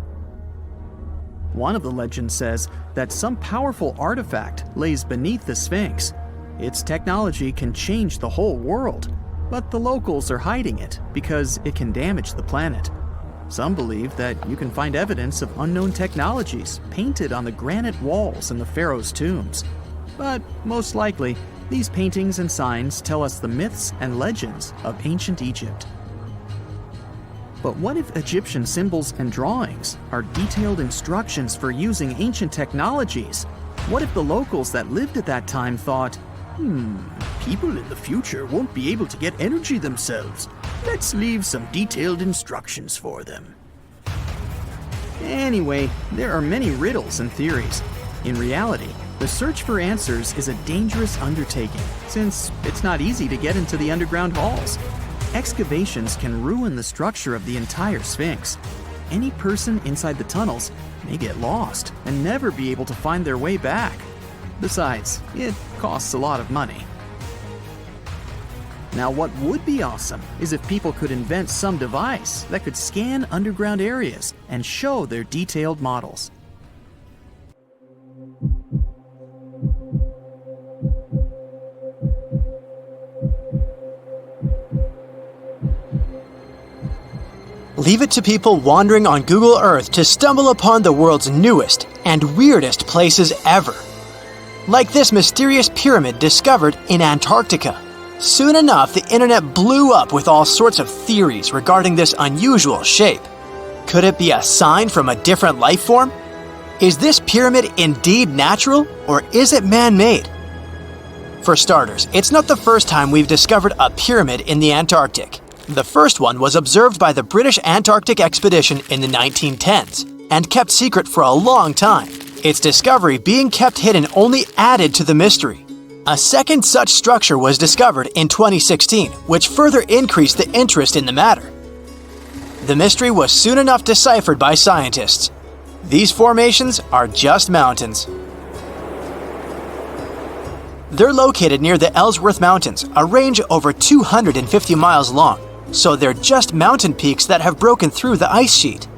[SPEAKER 3] One of the legends says that some powerful artifact lays beneath the Sphinx. Its technology can change the whole world, but the locals are hiding it because it can damage the planet. Some believe that you can find evidence of unknown technologies painted on the granite walls in the pharaohs' tombs. But most likely, these paintings and signs tell us the myths and legends of ancient Egypt. But what if Egyptian symbols and drawings are detailed instructions for using ancient technologies? What if the locals that lived at that time thought, people in the future won't be able to get energy themselves. Let's leave some detailed instructions for them. Anyway, there are many riddles and theories. In reality, the search for answers is a dangerous undertaking, since it's not easy to get into the underground halls. Excavations can ruin the structure of the entire Sphinx. Any person inside the tunnels may get lost and never be able to find their way back. Besides, it costs a lot of money. Now, what would be awesome is if people could invent some device that could scan underground areas and show their detailed models.
[SPEAKER 2] Leave it to people wandering on Google Earth to stumble upon the world's newest and weirdest places ever. Like this mysterious pyramid discovered in Antarctica. Soon enough, the internet blew up with all sorts of theories regarding this unusual shape. Could it be a sign from a different life form? Is this pyramid indeed natural, or is it man-made? For starters, it's not the first time we've discovered a pyramid in the Antarctic. The first one was observed by the British Antarctic expedition in the 1910s and kept secret for a long time. Its discovery being kept hidden only added to the mystery. A second such structure was discovered in 2016, which further increased the interest in the matter. The mystery was soon enough deciphered by scientists. These formations are just mountains. They're located near the Ellsworth Mountains, a range over 250 miles long, so they're just mountain peaks that have broken through the ice sheet.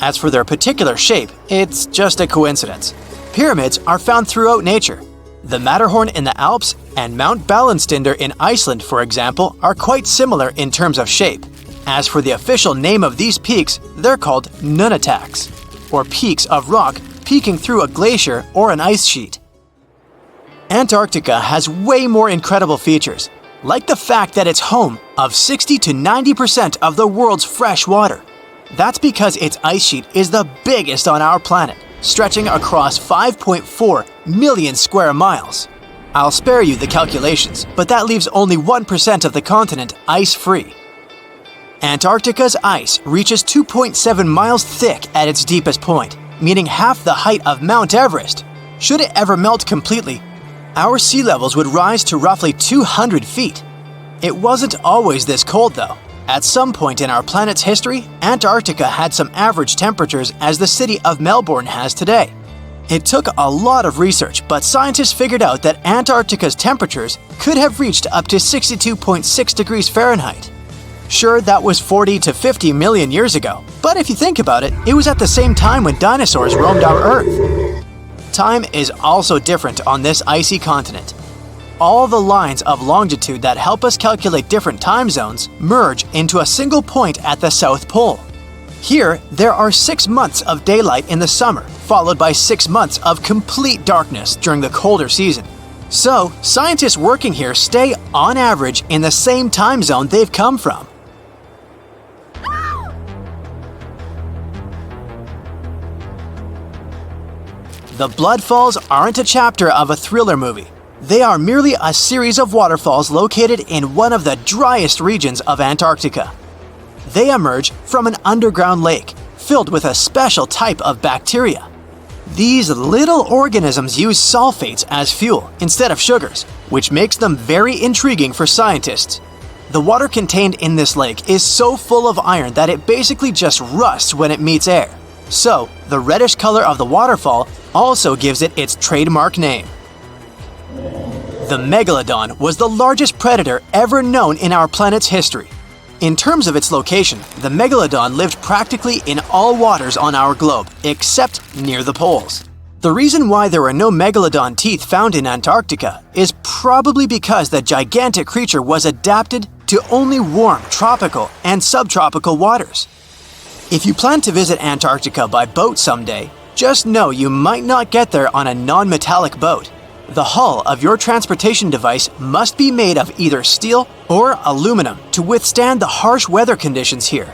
[SPEAKER 2] As for their particular shape, it's just a coincidence. Pyramids are found throughout nature. The Matterhorn in the Alps and Mount Ballenstinder in Iceland, for example, are quite similar in terms of shape. As for the official name of these peaks, they're called nunataks, or peaks of rock peeking through a glacier or an ice sheet. Antarctica has way more incredible features, like the fact that it's home of 60 to 90% of the world's fresh water. That's because its ice sheet is the biggest on our planet, stretching across 5.4 million square miles. I'll spare you the calculations, but that leaves only 1% of the continent ice-free. Antarctica's ice reaches 2.7 miles thick at its deepest point, meaning half the height of Mount Everest. Should it ever melt completely, our sea levels would rise to roughly 200 feet. It wasn't always this cold, though. At some point in our planet's history, Antarctica had some average temperatures as the city of Melbourne has today. It took a lot of research, but scientists figured out that Antarctica's temperatures could have reached up to 62.6 degrees Fahrenheit. Sure, that was 40 to 50 million years ago, but if you think about it, it was at the same time when dinosaurs roamed our Earth. Time is also different on this icy continent. All the lines of longitude that help us calculate different time zones merge into a single point at the South Pole. Here, there are 6 months of daylight in the summer, followed by 6 months of complete darkness during the colder season. So, scientists working here stay, on average, in the same time zone they've come from. The Blood Falls aren't a chapter of a thriller movie. They are merely a series of waterfalls located in one of the driest regions of Antarctica. They emerge from an underground lake filled with a special type of bacteria. These little organisms use sulfates as fuel instead of sugars, which makes them very intriguing for scientists. The water contained in this lake is so full of iron that it basically just rusts when it meets air. So, the reddish color of the waterfall also gives it its trademark name. The megalodon was the largest predator ever known in our planet's history. In terms of its location, the megalodon lived practically in all waters on our globe, except near the poles. The reason why there are no megalodon teeth found in Antarctica is probably because the gigantic creature was adapted to only warm tropical and subtropical waters. If you plan to visit Antarctica by boat someday, just know you might not get there on a non-metallic boat. The hull of your transportation device must be made of either steel or aluminum to withstand the harsh weather conditions here.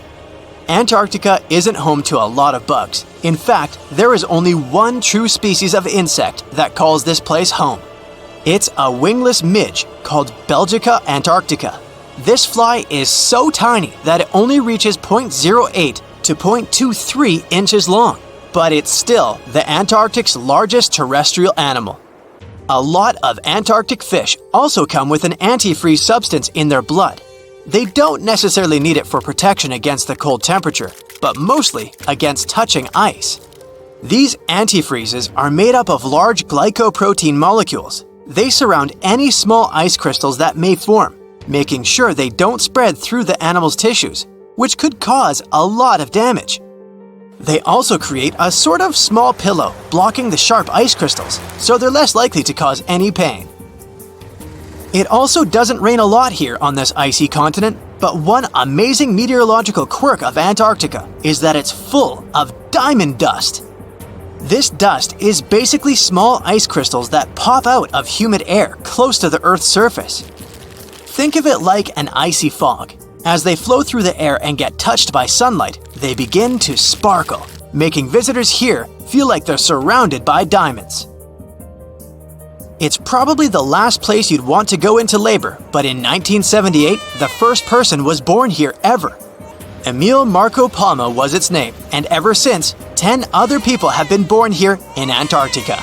[SPEAKER 2] Antarctica isn't home to a lot of bugs. In fact, there is only one true species of insect that calls this place home. It's a wingless midge called Belgica antarctica. This fly is so tiny that it only reaches 0.08 to 0.23 inches long, but it's still the Antarctic's largest terrestrial animal. A lot of Antarctic fish also come with an antifreeze substance in their blood. They don't necessarily need it for protection against the cold temperature, but mostly against touching ice. These antifreezes are made up of large glycoprotein molecules. They surround any small ice crystals that may form, making sure they don't spread through the animal's tissues, which could cause a lot of damage. They also create a sort of small pillow blocking the sharp ice crystals, so they're less likely to cause any pain. It also doesn't rain a lot here on this icy continent, but one amazing meteorological quirk of Antarctica is that it's full of diamond dust. This dust is basically small ice crystals that pop out of humid air close to the Earth's surface. Think of it like an icy fog. As they flow through the air and get touched by sunlight, they begin to sparkle, making visitors here feel like they're surrounded by diamonds. It's probably the last place you'd want to go into labor, but in 1978, the first person was born here ever. Emil Marco Palma was its name, and ever since, 10 other people have been born here in Antarctica.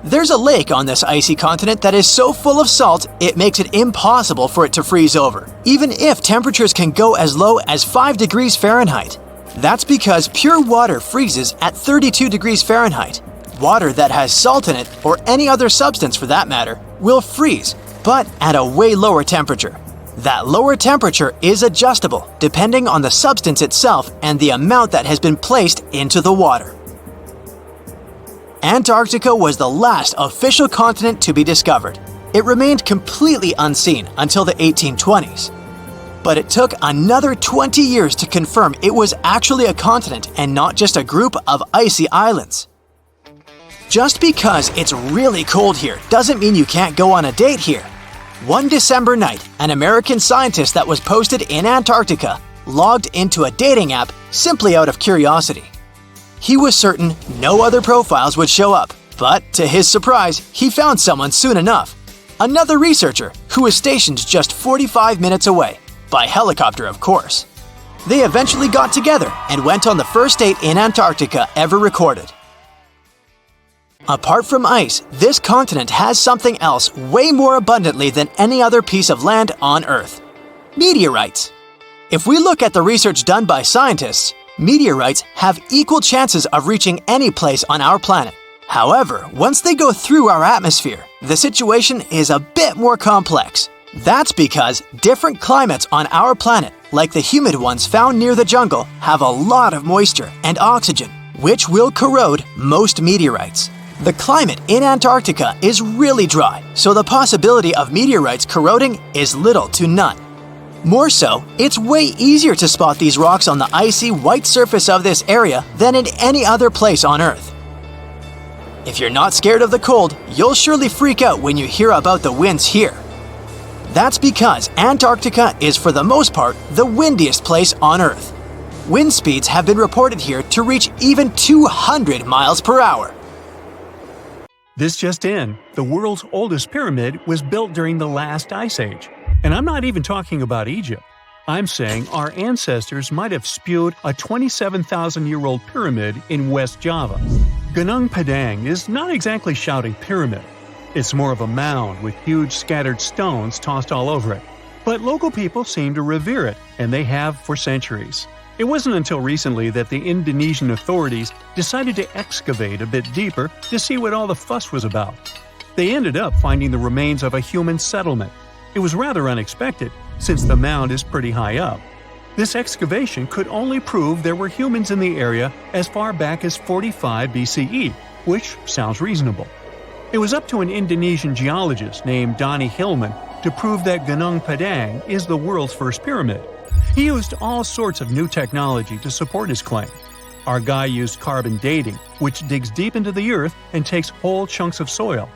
[SPEAKER 2] There's a lake on this icy continent that is so full of salt, it makes it impossible for it to freeze over, even if temperatures can go as low as 5 degrees Fahrenheit. That's because pure water freezes at 32 degrees Fahrenheit. Water that has salt in it, or any other substance for that matter, will freeze, but at a way lower temperature. That lower temperature is adjustable depending on the substance itself and the amount that has been placed into the water. Antarctica was the last official continent to be discovered. It remained completely unseen until the 1820s. But it took another 20 years to confirm it was actually a continent and not just a group of icy islands. Just because it's really cold here doesn't mean you can't go on a date here. One December night, an American scientist that was posted in Antarctica logged into a dating app simply out of curiosity. He was certain no other profiles would show up, but to his surprise, he found someone soon enough. Another researcher who was stationed just 45 minutes away, by helicopter of course. They eventually got together and went on the first date in Antarctica ever recorded. Apart from ice, this continent has something else way more abundantly than any other piece of land on Earth: meteorites. If we look at the research done by scientists, meteorites have equal chances of reaching any place on our planet. However, once they go through our atmosphere, the situation is a bit more complex. That's because different climates on our planet, like the humid ones found near the jungle, have a lot of moisture and oxygen, which will corrode most meteorites. The climate in Antarctica is really dry, so the possibility of meteorites corroding is little to none. More so, it's way easier to spot these rocks on the icy white surface of this area than in any other place on Earth. If you're not scared of the cold, you'll surely freak out when you hear about the winds here. That's because Antarctica is for the most part the windiest place on Earth. Wind speeds have been reported here to reach even 200 miles per hour.
[SPEAKER 4] This just in, the world's oldest pyramid was built during the last ice age. And I'm not even talking about Egypt. I'm saying our ancestors might have spewed a 27,000-year-old pyramid in West Java. Gunung Padang is not exactly shouting pyramid. It's more of a mound with huge scattered stones tossed all over it. But local people seem to revere it, and they have for centuries. It wasn't until recently that the Indonesian authorities decided to excavate a bit deeper to see what all the fuss was about. They ended up finding the remains of a human settlement. It was rather unexpected, since the mound is pretty high up. This excavation could only prove there were humans in the area as far back as 45 BCE, which sounds reasonable. It was up to an Indonesian geologist named Donny Hillman to prove that Gunung Padang is the world's first pyramid. He used all sorts of new technology to support his claim. Our guy used carbon dating, which digs deep into the earth and takes whole chunks of soil.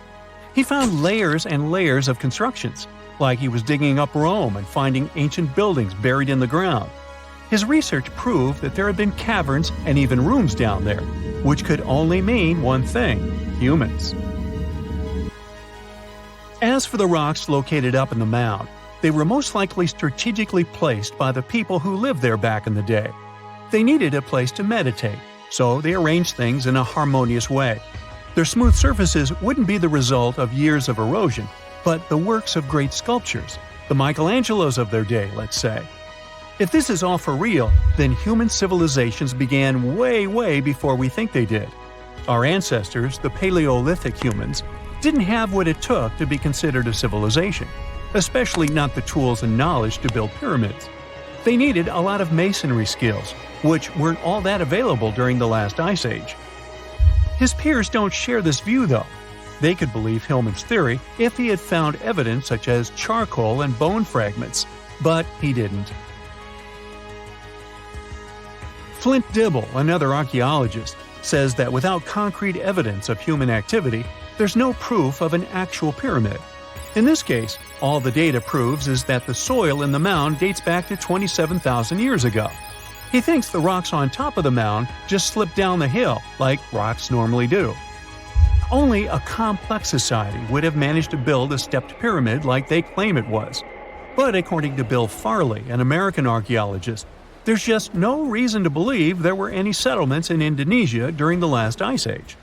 [SPEAKER 4] He found layers and layers of constructions, like he was digging up Rome and finding ancient buildings buried in the ground. His research proved that there had been caverns and even rooms down there, which could only mean one thing: humans. As for the rocks located up in the mound, they were most likely strategically placed by the people who lived there back in the day. They needed a place to meditate, so they arranged things in a harmonious way. Their smooth surfaces wouldn't be the result of years of erosion, but the works of great sculptures, the Michelangelos of their day, let's say. If this is all for real, then human civilizations began way before we think they did. Our ancestors, the Paleolithic humans, didn't have what it took to be considered a civilization, especially not the tools and knowledge to build pyramids. They needed a lot of masonry skills, which weren't all that available during the last ice age. His peers don't share this view, though. They could believe Hillman's theory if he had found evidence such as charcoal and bone fragments, but he didn't. Flint Dibble, another archaeologist, says that without concrete evidence of human activity, there's no proof of an actual pyramid. In this case, all the data proves is that the soil in the mound dates back to 27,000 years ago. He thinks the rocks on top of the mound just slipped down the hill, like rocks normally do. Only a complex society would have managed to build a stepped pyramid like they claim it was. But according to Bill Farley, an American archaeologist, there's just no reason to believe there were any settlements in Indonesia during the last ice age.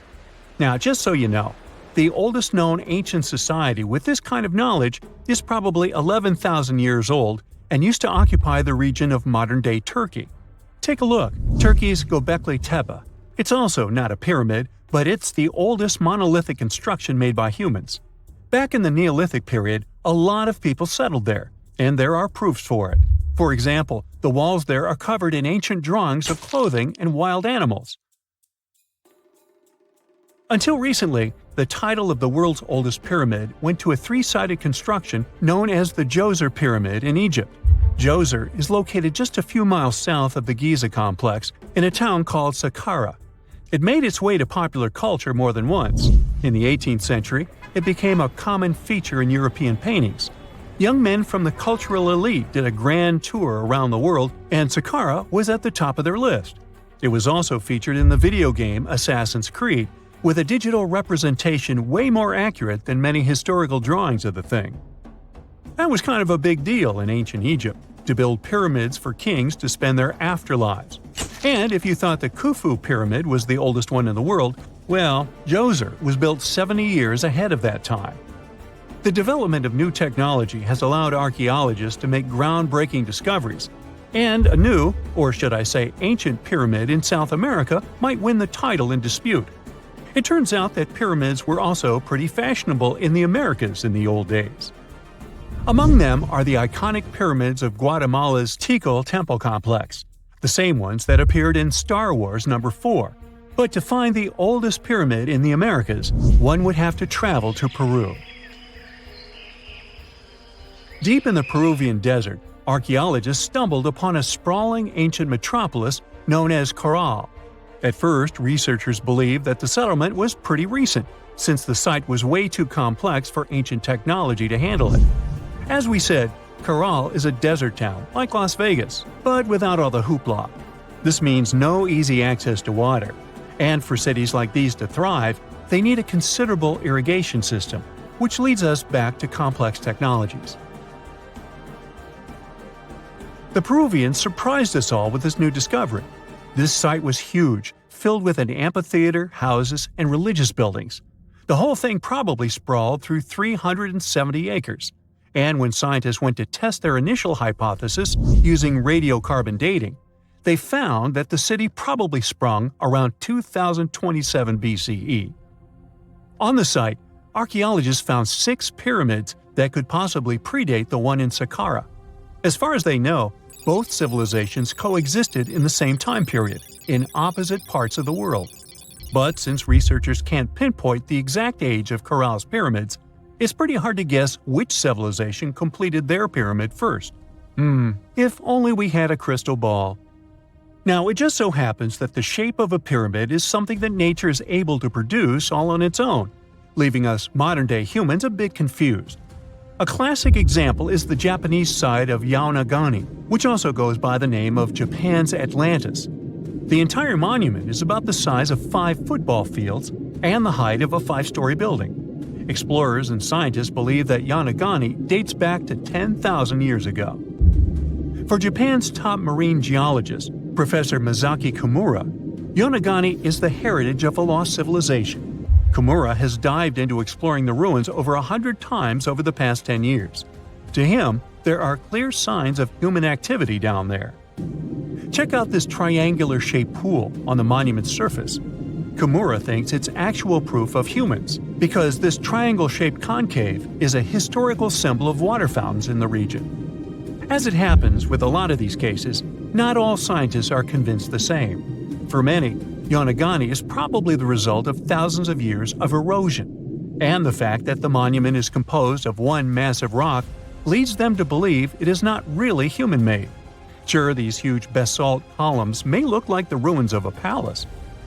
[SPEAKER 4] Now, just so you know, the oldest known ancient society with this kind of knowledge is probably 11,000 years old and used to occupy the region of modern-day Turkey. Take a look, Turkey's Göbekli Tepe. It's also not a pyramid, but it's the oldest monolithic construction made by humans. Back in the Neolithic period, a lot of people settled there, and there are proofs for it. For example, the walls there are covered in ancient drawings of clothing and wild animals. Until recently, the title of the world's oldest pyramid went to a three-sided construction known as the Djoser Pyramid in Egypt. Djoser is located just a few miles south of the Giza complex in a town called Saqqara. It made its way to popular culture more than once. In the 18th century, it became a common feature in European paintings. Young men from the cultural elite did a grand tour around the world, and Saqqara was at the top of their list. It was also featured in the video game Assassin's Creed, with a digital representation way more accurate than many historical drawings of the thing. That was kind of a big deal in ancient Egypt, to build pyramids for kings to spend their afterlives. And if you thought the Khufu pyramid was the oldest one in the world, well, Djoser was built 70 years ahead of that time. The development of new technology has allowed archaeologists to make groundbreaking discoveries, and a new, or should I say ancient pyramid in South America might win the title in dispute. It turns out that pyramids were also pretty fashionable in the Americas in the old days. Among them are the iconic pyramids of Guatemala's Tikal Temple Complex, the same ones that appeared in Star Wars No. 4. But to find the oldest pyramid in the Americas, one would have to travel to Peru. Deep in the Peruvian desert, archaeologists stumbled upon a sprawling ancient metropolis known as Caral. At first, researchers believed that the settlement was pretty recent, since the site was way too complex for ancient technology to handle it. As we said, Caral is a desert town, like Las Vegas, but without all the hoopla. This means no easy access to water, and for cities like these to thrive, they need a considerable irrigation system, which leads us back to complex technologies. The Peruvians surprised us all with this new discovery. This site was huge, filled with an amphitheater, houses, and religious buildings. The whole thing probably sprawled through 370 acres. And when scientists went to test their initial hypothesis using radiocarbon dating, they found that the city probably sprung around 2027 BCE. On the site, archaeologists found 6 pyramids that could possibly predate the one in Saqqara. As far as they know, both civilizations coexisted in the same time period, in opposite parts of the world. But since researchers can't pinpoint the exact age of Caral's pyramids, it's pretty hard to guess which civilization completed their pyramid first. If only we had a crystal ball. Now, it just so happens that the shape of a pyramid is something that nature is able to produce all on its own, leaving us modern-day humans a bit confused. A classic example is the Japanese side of Yaonagani, which also goes by the name of Japan's Atlantis. The entire monument is about the size of 5 football fields and the height of a 5-story building. Explorers and scientists believe that Yaonagani dates back to 10,000 years ago. For Japan's top marine geologist, Professor Masaki Kimura, Yaonagani is the heritage of a lost civilization. Kimura has dived into exploring the ruins over 100 times over the past 10 years. To him, there are clear signs of human activity down there. Check out this triangular-shaped pool on the monument's surface. Kimura thinks it's actual proof of humans, because this triangle-shaped concave is a historical symbol of water fountains in the region. As it happens with a lot of these cases, not all scientists are convinced the same. For many, Yaonagani is probably the result of thousands of years of erosion, and the fact that the monument is composed of one massive rock leads them to believe it is not really human-made. Sure, these huge basalt columns may look like the ruins of a palace,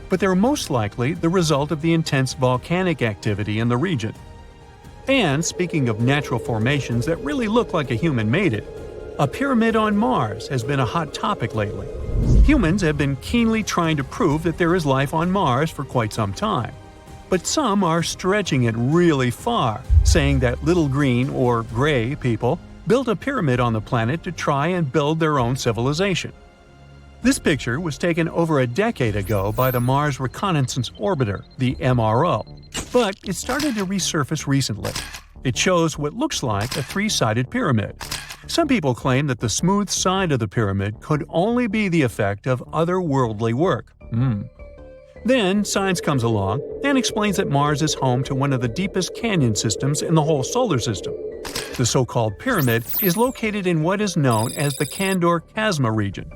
[SPEAKER 4] but they're most likely the result of the intense volcanic activity in the region. And speaking of natural formations that really look like a human made it, a pyramid on Mars has been a hot topic lately. Humans have been keenly trying to prove that there is life on Mars for quite some time. But some are stretching it really far, saying that little green or gray people built a pyramid on the planet to try and build their own civilization. This picture was taken over a decade ago by the Mars Reconnaissance Orbiter, the MRO, but it started to resurface recently. It shows what looks like a 3-sided pyramid. Some people claim that the smooth side of the pyramid could only be the effect of otherworldly work. Then science comes along and explains that Mars is home to one of the deepest canyon systems in the whole solar system. The so-called pyramid is located in what is known as the Kandor-Chasma region.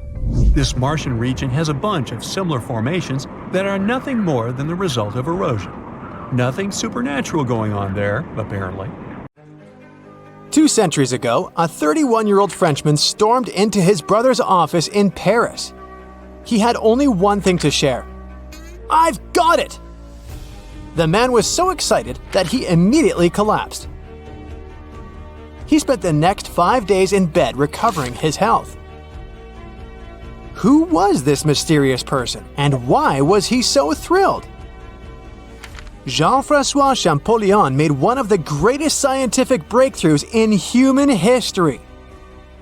[SPEAKER 4] This Martian region has a bunch of similar formations that are nothing more than the result of erosion. Nothing supernatural going on there, apparently.
[SPEAKER 2] 2 centuries ago, a 31-year-old Frenchman stormed into his brother's office in Paris. He had only one thing to share. "I've got it!" The man was so excited that he immediately collapsed. He spent the next 5 days in bed recovering his health. Who was this mysterious person, and why was he so thrilled? Jean-François Champollion made one of the greatest scientific breakthroughs in human history.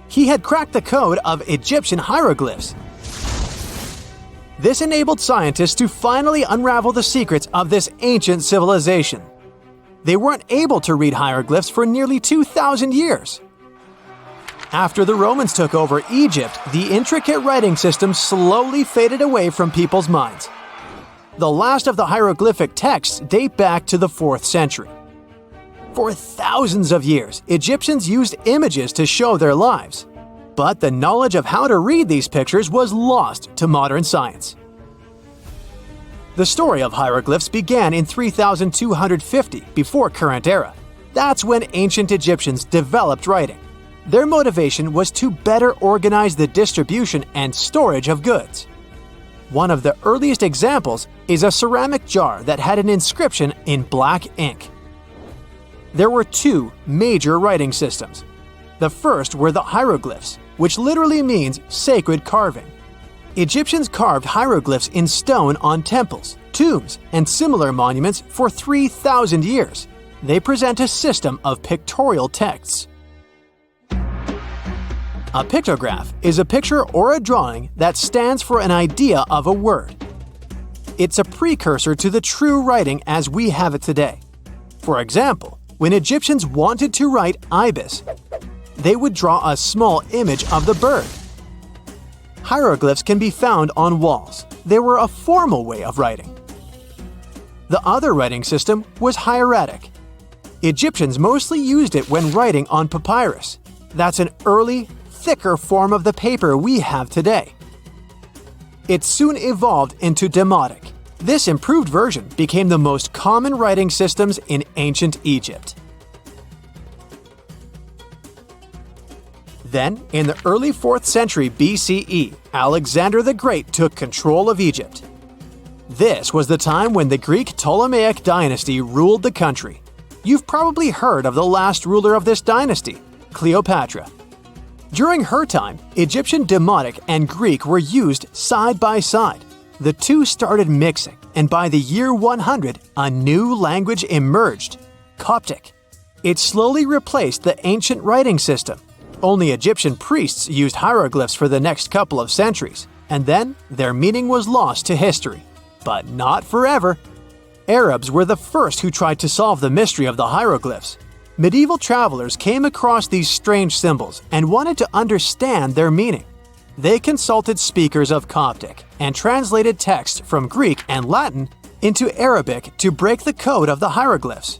[SPEAKER 2] He had cracked the code of Egyptian hieroglyphs. This enabled scientists to finally unravel the secrets of this ancient civilization. They weren't able to read hieroglyphs for nearly 2,000 years. After the Romans took over Egypt, the intricate writing system slowly faded away from people's minds. The last of the hieroglyphic texts date back to the 4th century. For thousands of years, Egyptians used images to show their lives. But the knowledge of how to read these pictures was lost to modern science. The story of hieroglyphs began in 3250 before current era. That's when ancient Egyptians developed writing. Their motivation was to better organize the distribution and storage of goods. One of the earliest examples is a ceramic jar that had an inscription in black ink. There were 2 major writing systems. The first were the hieroglyphs, which literally means sacred carving. Egyptians carved hieroglyphs in stone on temples, tombs, and similar monuments for 3,000 years. They present a system of pictorial texts. A pictograph is a picture or a drawing that stands for an idea of a word. It's a precursor to the true writing as we have it today. For example, when Egyptians wanted to write ibis, they would draw a small image of the bird. Hieroglyphs can be found on walls. They were a formal way of writing. The other writing system was hieratic. Egyptians mostly used it when writing on papyrus. That's an early, thicker form of the paper we have today. It soon evolved into demotic. This improved version became the most common writing systems in ancient Egypt. Then, in the early 4th century BCE, Alexander the Great took control of Egypt. This was the time when the Greek Ptolemaic dynasty ruled the country. You've probably heard of the last ruler of this dynasty, Cleopatra. During her time, Egyptian Demotic and Greek were used side by side. The two started mixing, and by the year 100, a new language emerged, Coptic. It slowly replaced the ancient writing system. Only Egyptian priests used hieroglyphs for the next couple of centuries, and then their meaning was lost to history. But not forever. Arabs were the first who tried to solve the mystery of the hieroglyphs. Medieval travelers came across these strange symbols and wanted to understand their meaning. They consulted speakers of Coptic and translated text from Greek and Latin into Arabic to break the code of the hieroglyphs.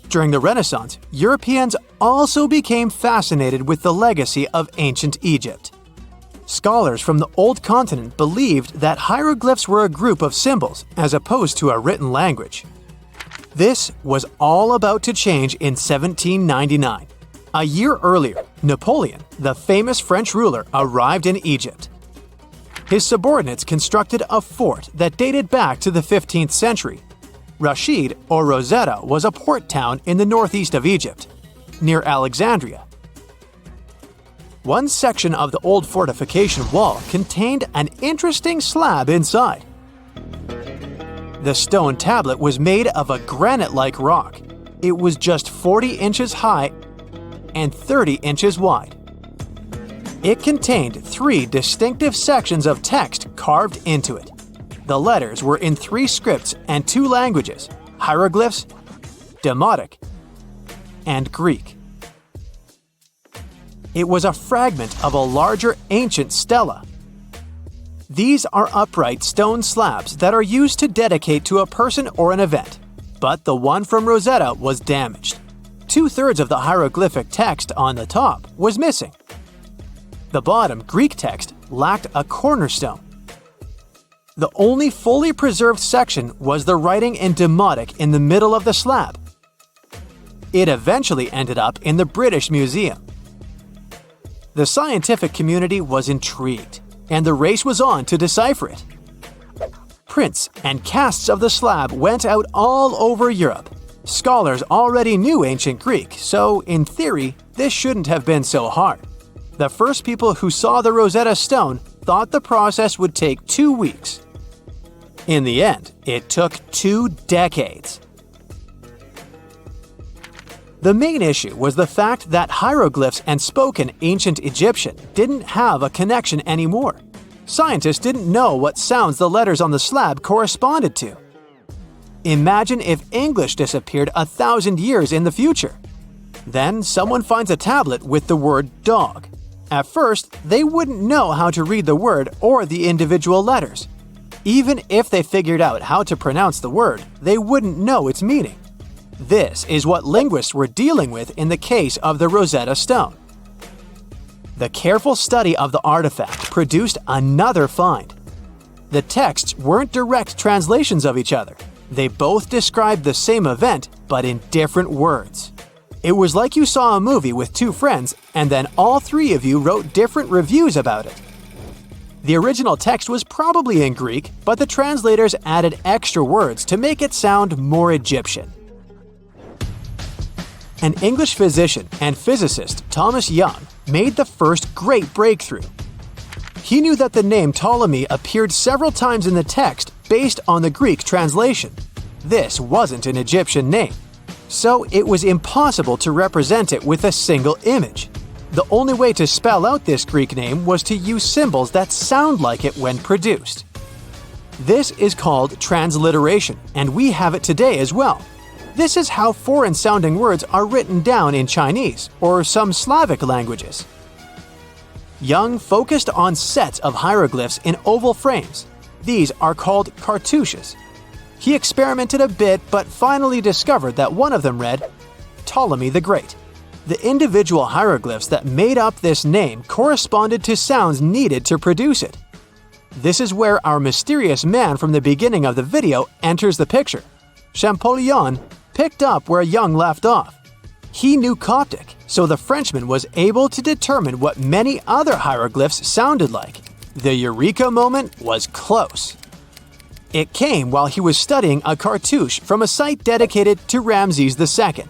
[SPEAKER 2] During the Renaissance, Europeans also became fascinated with the legacy of ancient Egypt. Scholars from the Old Continent believed that hieroglyphs were a group of symbols as opposed to a written language. This was all about to change in 1799. A year earlier, Napoleon, the famous French ruler, arrived in Egypt. His subordinates constructed a fort that dated back to the 15th century. Rashid, or Rosetta, was a port town in the northeast of Egypt, near Alexandria. One section of the old fortification wall contained an interesting slab inside. The stone tablet was made of a granite-like rock. It was just 40 inches high and 30 inches wide. It contained 3 distinctive sections of text carved into it. The letters were in 3 scripts and 2 languages: hieroglyphs, Demotic, and Greek. It was a fragment of a larger ancient stela. These are upright stone slabs that are used to dedicate to a person or an event, but the one from Rosetta was damaged. 2/3 of the hieroglyphic text on the top was missing. The bottom Greek text lacked a cornerstone. The only fully preserved section was the writing in Demotic in the middle of the slab. It eventually ended up in the British Museum. The scientific community was intrigued, and the race was on to decipher it. Prints and casts of the slab went out all over Europe. Scholars already knew ancient Greek, so in theory, this shouldn't have been so hard. The first people who saw the Rosetta Stone thought the process would take 2 weeks. In the end, it took 2 decades. The main issue was the fact that hieroglyphs and spoken ancient Egyptian didn't have a connection anymore. Scientists didn't know what sounds the letters on the slab corresponded to. Imagine if English disappeared 1,000 years in the future. Then someone finds a tablet with the word dog. At first, they wouldn't know how to read the word or the individual letters. Even if they figured out how to pronounce the word, they wouldn't know its meaning. This is what linguists were dealing with in the case of the Rosetta Stone. The careful study of the artifact produced another find. The texts weren't direct translations of each other. They both described the same event, but in different words. It was like you saw a movie with 2 friends, and then all 3 of you wrote different reviews about it. The original text was probably in Greek, but the translators added extra words to make it sound more Egyptian. An English physician and physicist, Thomas Young, made the first great breakthrough. He knew that the name Ptolemy appeared several times in the text based on the Greek translation. This wasn't an Egyptian name, so it was impossible to represent it with a single image. The only way to spell out this Greek name was to use symbols that sound like it when produced. This is called transliteration, and we have it today as well. This is how foreign-sounding words are written down in Chinese or some Slavic languages. Young focused on sets of hieroglyphs in oval frames. These are called cartouches. He experimented a bit but finally discovered that one of them read, Ptolemy the Great. The individual hieroglyphs that made up this name corresponded to sounds needed to produce it. This is where our mysterious man from the beginning of the video enters the picture. Champollion picked up where Young left off. He knew Coptic, so the Frenchman was able to determine what many other hieroglyphs sounded like. The eureka moment was close. It came while he was studying a cartouche from a site dedicated to Ramses II.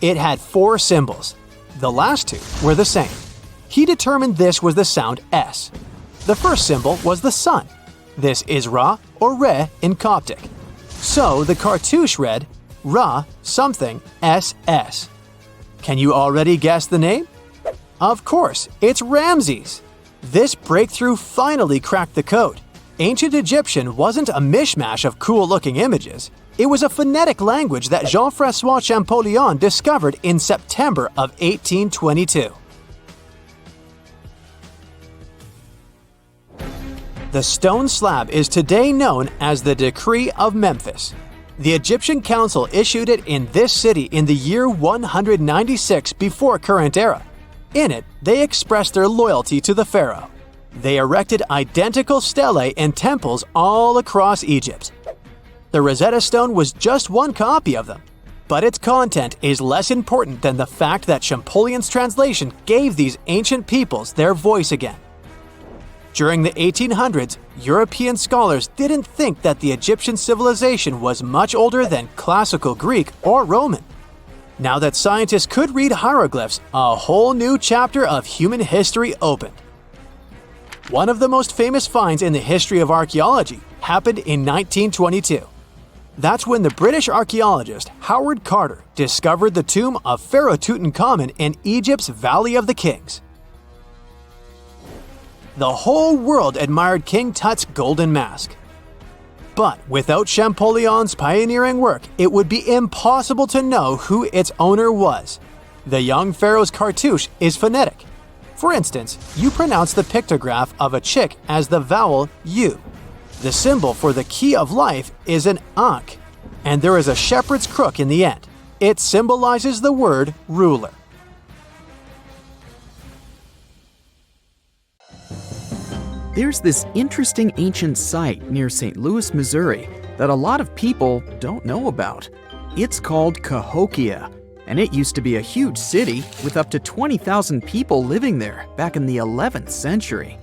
[SPEAKER 2] It had 4 symbols. The last 2 were the same. He determined this was the sound S. The first symbol was the sun. This is Ra or Re in Coptic. So the cartouche read Ra something SS. Can you already guess the name? Of course, it's Ramses. This breakthrough finally cracked the code. Ancient Egyptian wasn't a mishmash of cool-looking images. It was a phonetic language that Jean-François Champollion discovered in September of 1822. The stone slab is today known as the Decree of Memphis. The Egyptian Council issued it in this city in the year 196 before current era. In it, they expressed their loyalty to the pharaoh. They erected identical stelae and temples all across Egypt. The Rosetta Stone was just one copy of them, but its content is less important than the fact that Champollion's translation gave these ancient peoples their voice again. During the 1800s, European scholars didn't think that the Egyptian civilization was much older than classical Greek or Roman. Now that scientists could read hieroglyphs, a whole new chapter of human history opened. One of the most famous finds in the history of archaeology happened in 1922. That's when the British archaeologist Howard Carter discovered the tomb of Pharaoh Tutankhamun in Egypt's Valley of the Kings. The whole world admired King Tut's golden mask. But without Champollion's pioneering work, it would be impossible to know who its owner was. The young pharaoh's cartouche is phonetic. For instance, you pronounce the pictograph of a chick as the vowel U. The symbol for the key of life is an ankh, and there is a shepherd's crook in the end. It symbolizes the word ruler.
[SPEAKER 3] There's this interesting ancient site near St. Louis, Missouri, that a lot of people don't know about. It's called Cahokia, and it used to be a huge city with up to 20,000 people living there back in the 11th century.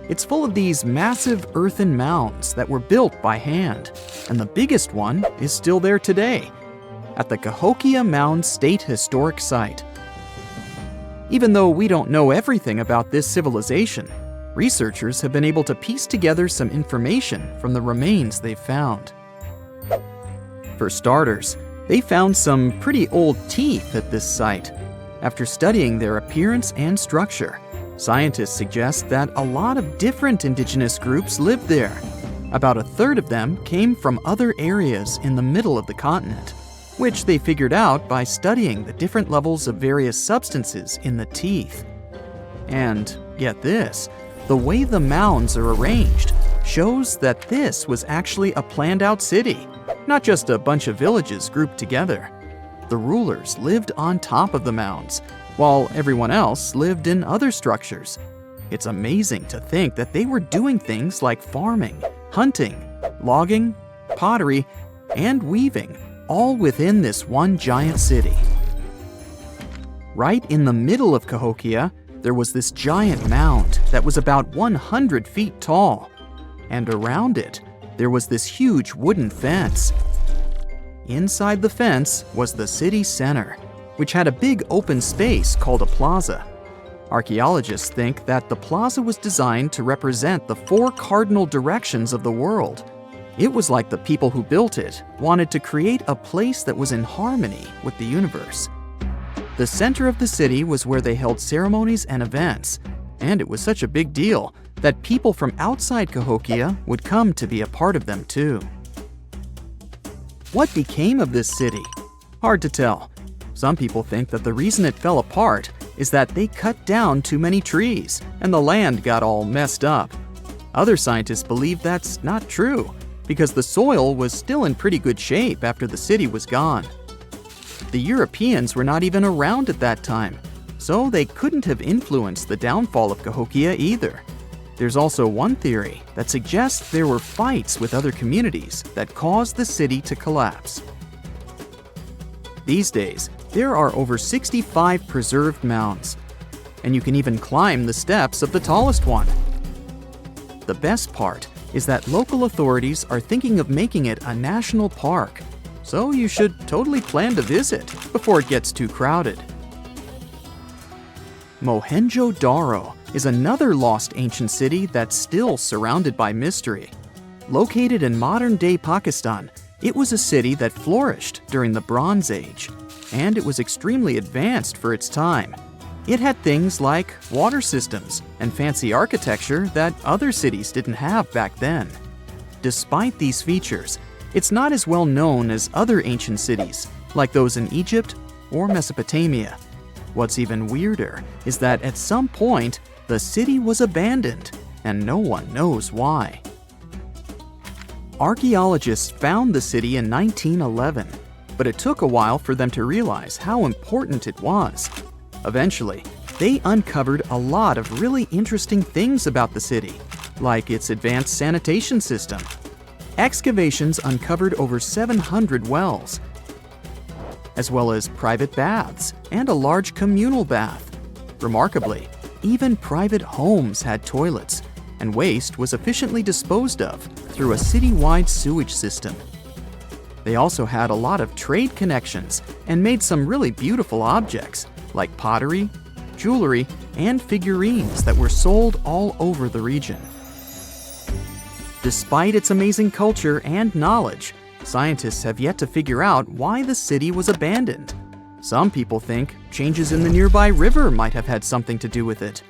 [SPEAKER 3] It's full of these massive earthen mounds that were built by hand, and the biggest one is still there today, at the Cahokia Mound State Historic Site. Even though we don't know everything about this civilization, researchers have been able to piece together some information from the remains they've found. For starters, they found some pretty old teeth at this site. After studying their appearance and structure, scientists suggest that a lot of different indigenous groups lived there. About a third of them came from other areas in the middle of the continent, which they figured out by studying the different levels of various substances in the teeth. And get this, the way the mounds are arranged shows that this was actually a planned-out city, not just a bunch of villages grouped together. The rulers lived on top of the mounds, while everyone else lived in other structures. It's amazing to think that they were doing things like farming, hunting, logging, pottery, and weaving, all within this one giant city. Right in the middle of Cahokia, there was this giant mound that was about 100 feet tall, and around it, there was this huge wooden fence. Inside the fence was the city center, which had a big open space called a plaza. Archaeologists think that the plaza was designed to represent the 4 cardinal directions of the world. It was like the people who built it wanted to create a place that was in harmony with the universe. The center of the city was where they held ceremonies and events, and it was such a big deal that people from outside Cahokia would come to be a part of them too. What became of this city? Hard to tell. Some people think that the reason it fell apart is that they cut down too many trees and the land got all messed up. Other scientists believe that's not true because the soil was still in pretty good shape after the city was gone. The Europeans were not even around at that time, so they couldn't have influenced the downfall of Cahokia either. There's also one theory that suggests there were fights with other communities that caused the city to collapse. These days, there are over 65 preserved mounds, and you can even climb the steps of the tallest one. The best part is that local authorities are thinking of making it a national park, so you should totally plan to visit before it gets too crowded. Mohenjo-Daro is another lost ancient city that's still surrounded by mystery. Located in modern-day Pakistan, it was a city that flourished during the Bronze Age, and it was extremely advanced for its time. It had things like water systems and fancy architecture that other cities didn't have back then. Despite these features, it's not as well known as other ancient cities, like those in Egypt or Mesopotamia. What's even weirder is that at some point, the city was abandoned, and no one knows why. Archaeologists found the city in 1911, but it took a while for them to realize how important it was. Eventually, they uncovered a lot of really interesting things about the city, like its advanced sanitation system. Excavations uncovered over 700 wells, as well as private baths and a large communal bath. Remarkably, even private homes had toilets, and waste was efficiently disposed of through a citywide sewage system. They also had a lot of trade connections and made some really beautiful objects, like pottery, jewelry, and figurines that were sold all over the region. Despite its amazing culture and knowledge, scientists have yet to figure out why the city was abandoned. Some people think changes in the nearby river might have had something to do with it.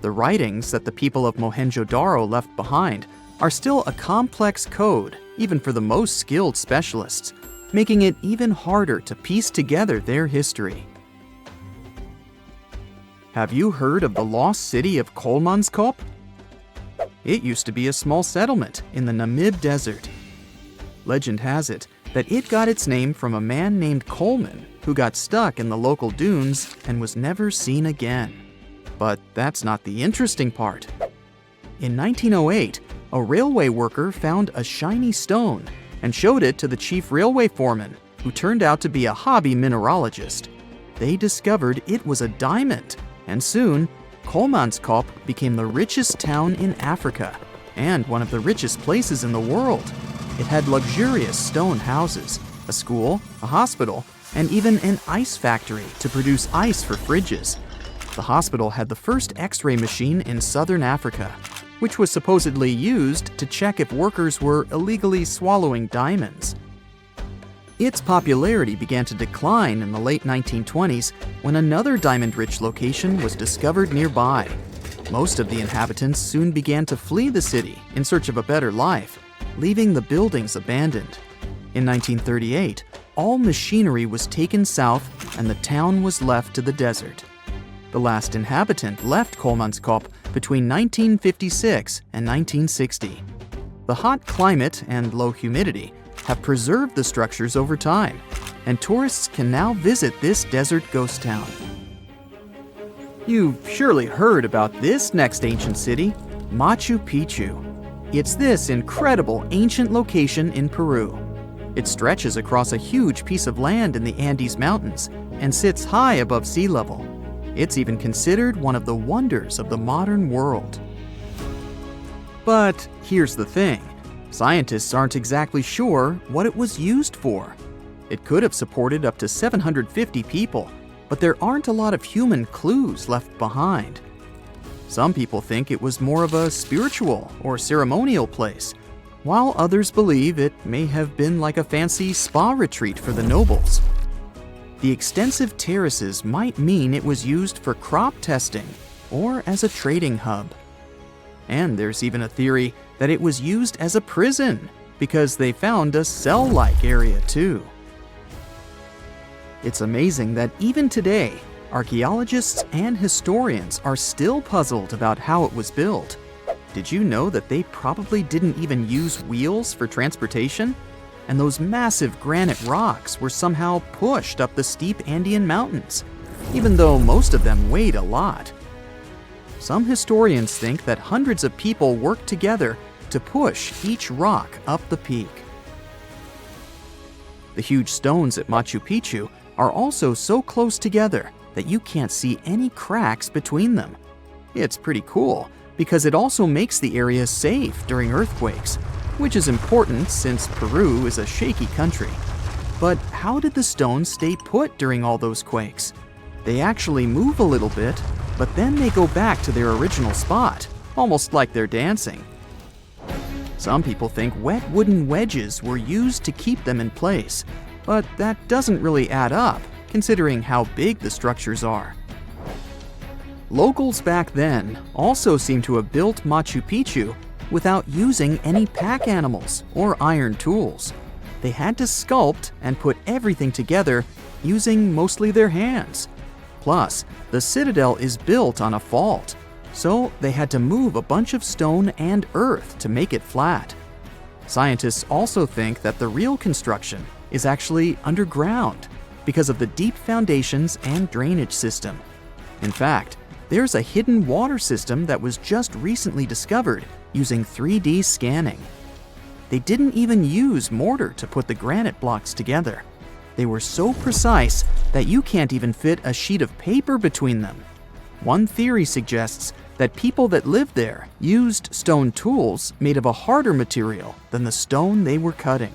[SPEAKER 3] The writings that the people of Mohenjo-Daro left behind are still a complex code, even for the most skilled specialists, making it even harder to piece together their history. Have you heard of the lost city of Kolmanskop? It used to be a small settlement in the Namib Desert. Legend has it that it got its name from a man named Coleman who got stuck in the local dunes and was never seen again. But that's not the interesting part. In 1908, a railway worker found a shiny stone and showed it to the chief railway foreman, who turned out to be a hobby mineralogist. They discovered it was a diamond, and soon, Kolmanskop became the richest town in Africa and one of the richest places in the world. It had luxurious stone houses, a school, a hospital, and even an ice factory to produce ice for fridges. The hospital had the first X-ray machine in southern Africa, which was supposedly used to check if workers were illegally swallowing diamonds. Its popularity began to decline in the late 1920s when another diamond-rich location was discovered nearby. Most of the inhabitants soon began to flee the city in search of a better life, leaving the buildings abandoned. In 1938, all machinery was taken south and the town was left to the desert. The last inhabitant left Kolmanskop between 1956 and 1960. The hot climate and low humidity have preserved the structures over time, and tourists can now visit this desert ghost town. You've surely heard about this next ancient city, Machu Picchu. It's this incredible ancient location in Peru. It stretches across a huge piece of land in the Andes Mountains and sits high above sea level. It's even considered one of the wonders of the modern world. But here's the thing. Scientists aren't exactly sure what it was used for. It could have supported up to 750 people, but there aren't a lot of human clues left behind. Some people think it was more of a spiritual or ceremonial place, while others believe it may have been like a fancy spa retreat for the nobles. The extensive terraces might mean it was used for crop testing or as a trading hub. And there's even a theory that it was used as a prison because they found a cell-like area too. It's amazing that even today, archaeologists and historians are still puzzled about how it was built. Did you know that they probably didn't even use wheels for transportation? And those massive granite rocks were somehow pushed up the steep Andean mountains, even though most of them weighed a lot. Some historians think that hundreds of people worked together to push each rock up the peak. The huge stones at Machu Picchu are also so close together that you can't see any cracks between them. It's pretty cool because it also makes the area safe during earthquakes, which is important since Peru is a shaky country. But how did the stones stay put during all those quakes? They actually move a little bit, but then they go back to their original spot, almost like they're dancing. Some people think wet wooden wedges were used to keep them in place, but that doesn't really add up, considering how big the structures are. Locals back then also seem to have built Machu Picchu without using any pack animals or iron tools. They had to sculpt and put everything together using mostly their hands. Plus, the citadel is built on a fault, so they had to move a bunch of stone and earth to make it flat. Scientists also think that the real construction is actually underground because of the deep foundations and drainage system. In fact, there's a hidden water system that was just recently discovered using 3D scanning. They didn't even use mortar to put the granite blocks together. They were so precise that you can't even fit a sheet of paper between them. One theory suggests that people that lived there used stone tools made of a harder material than the stone they were cutting.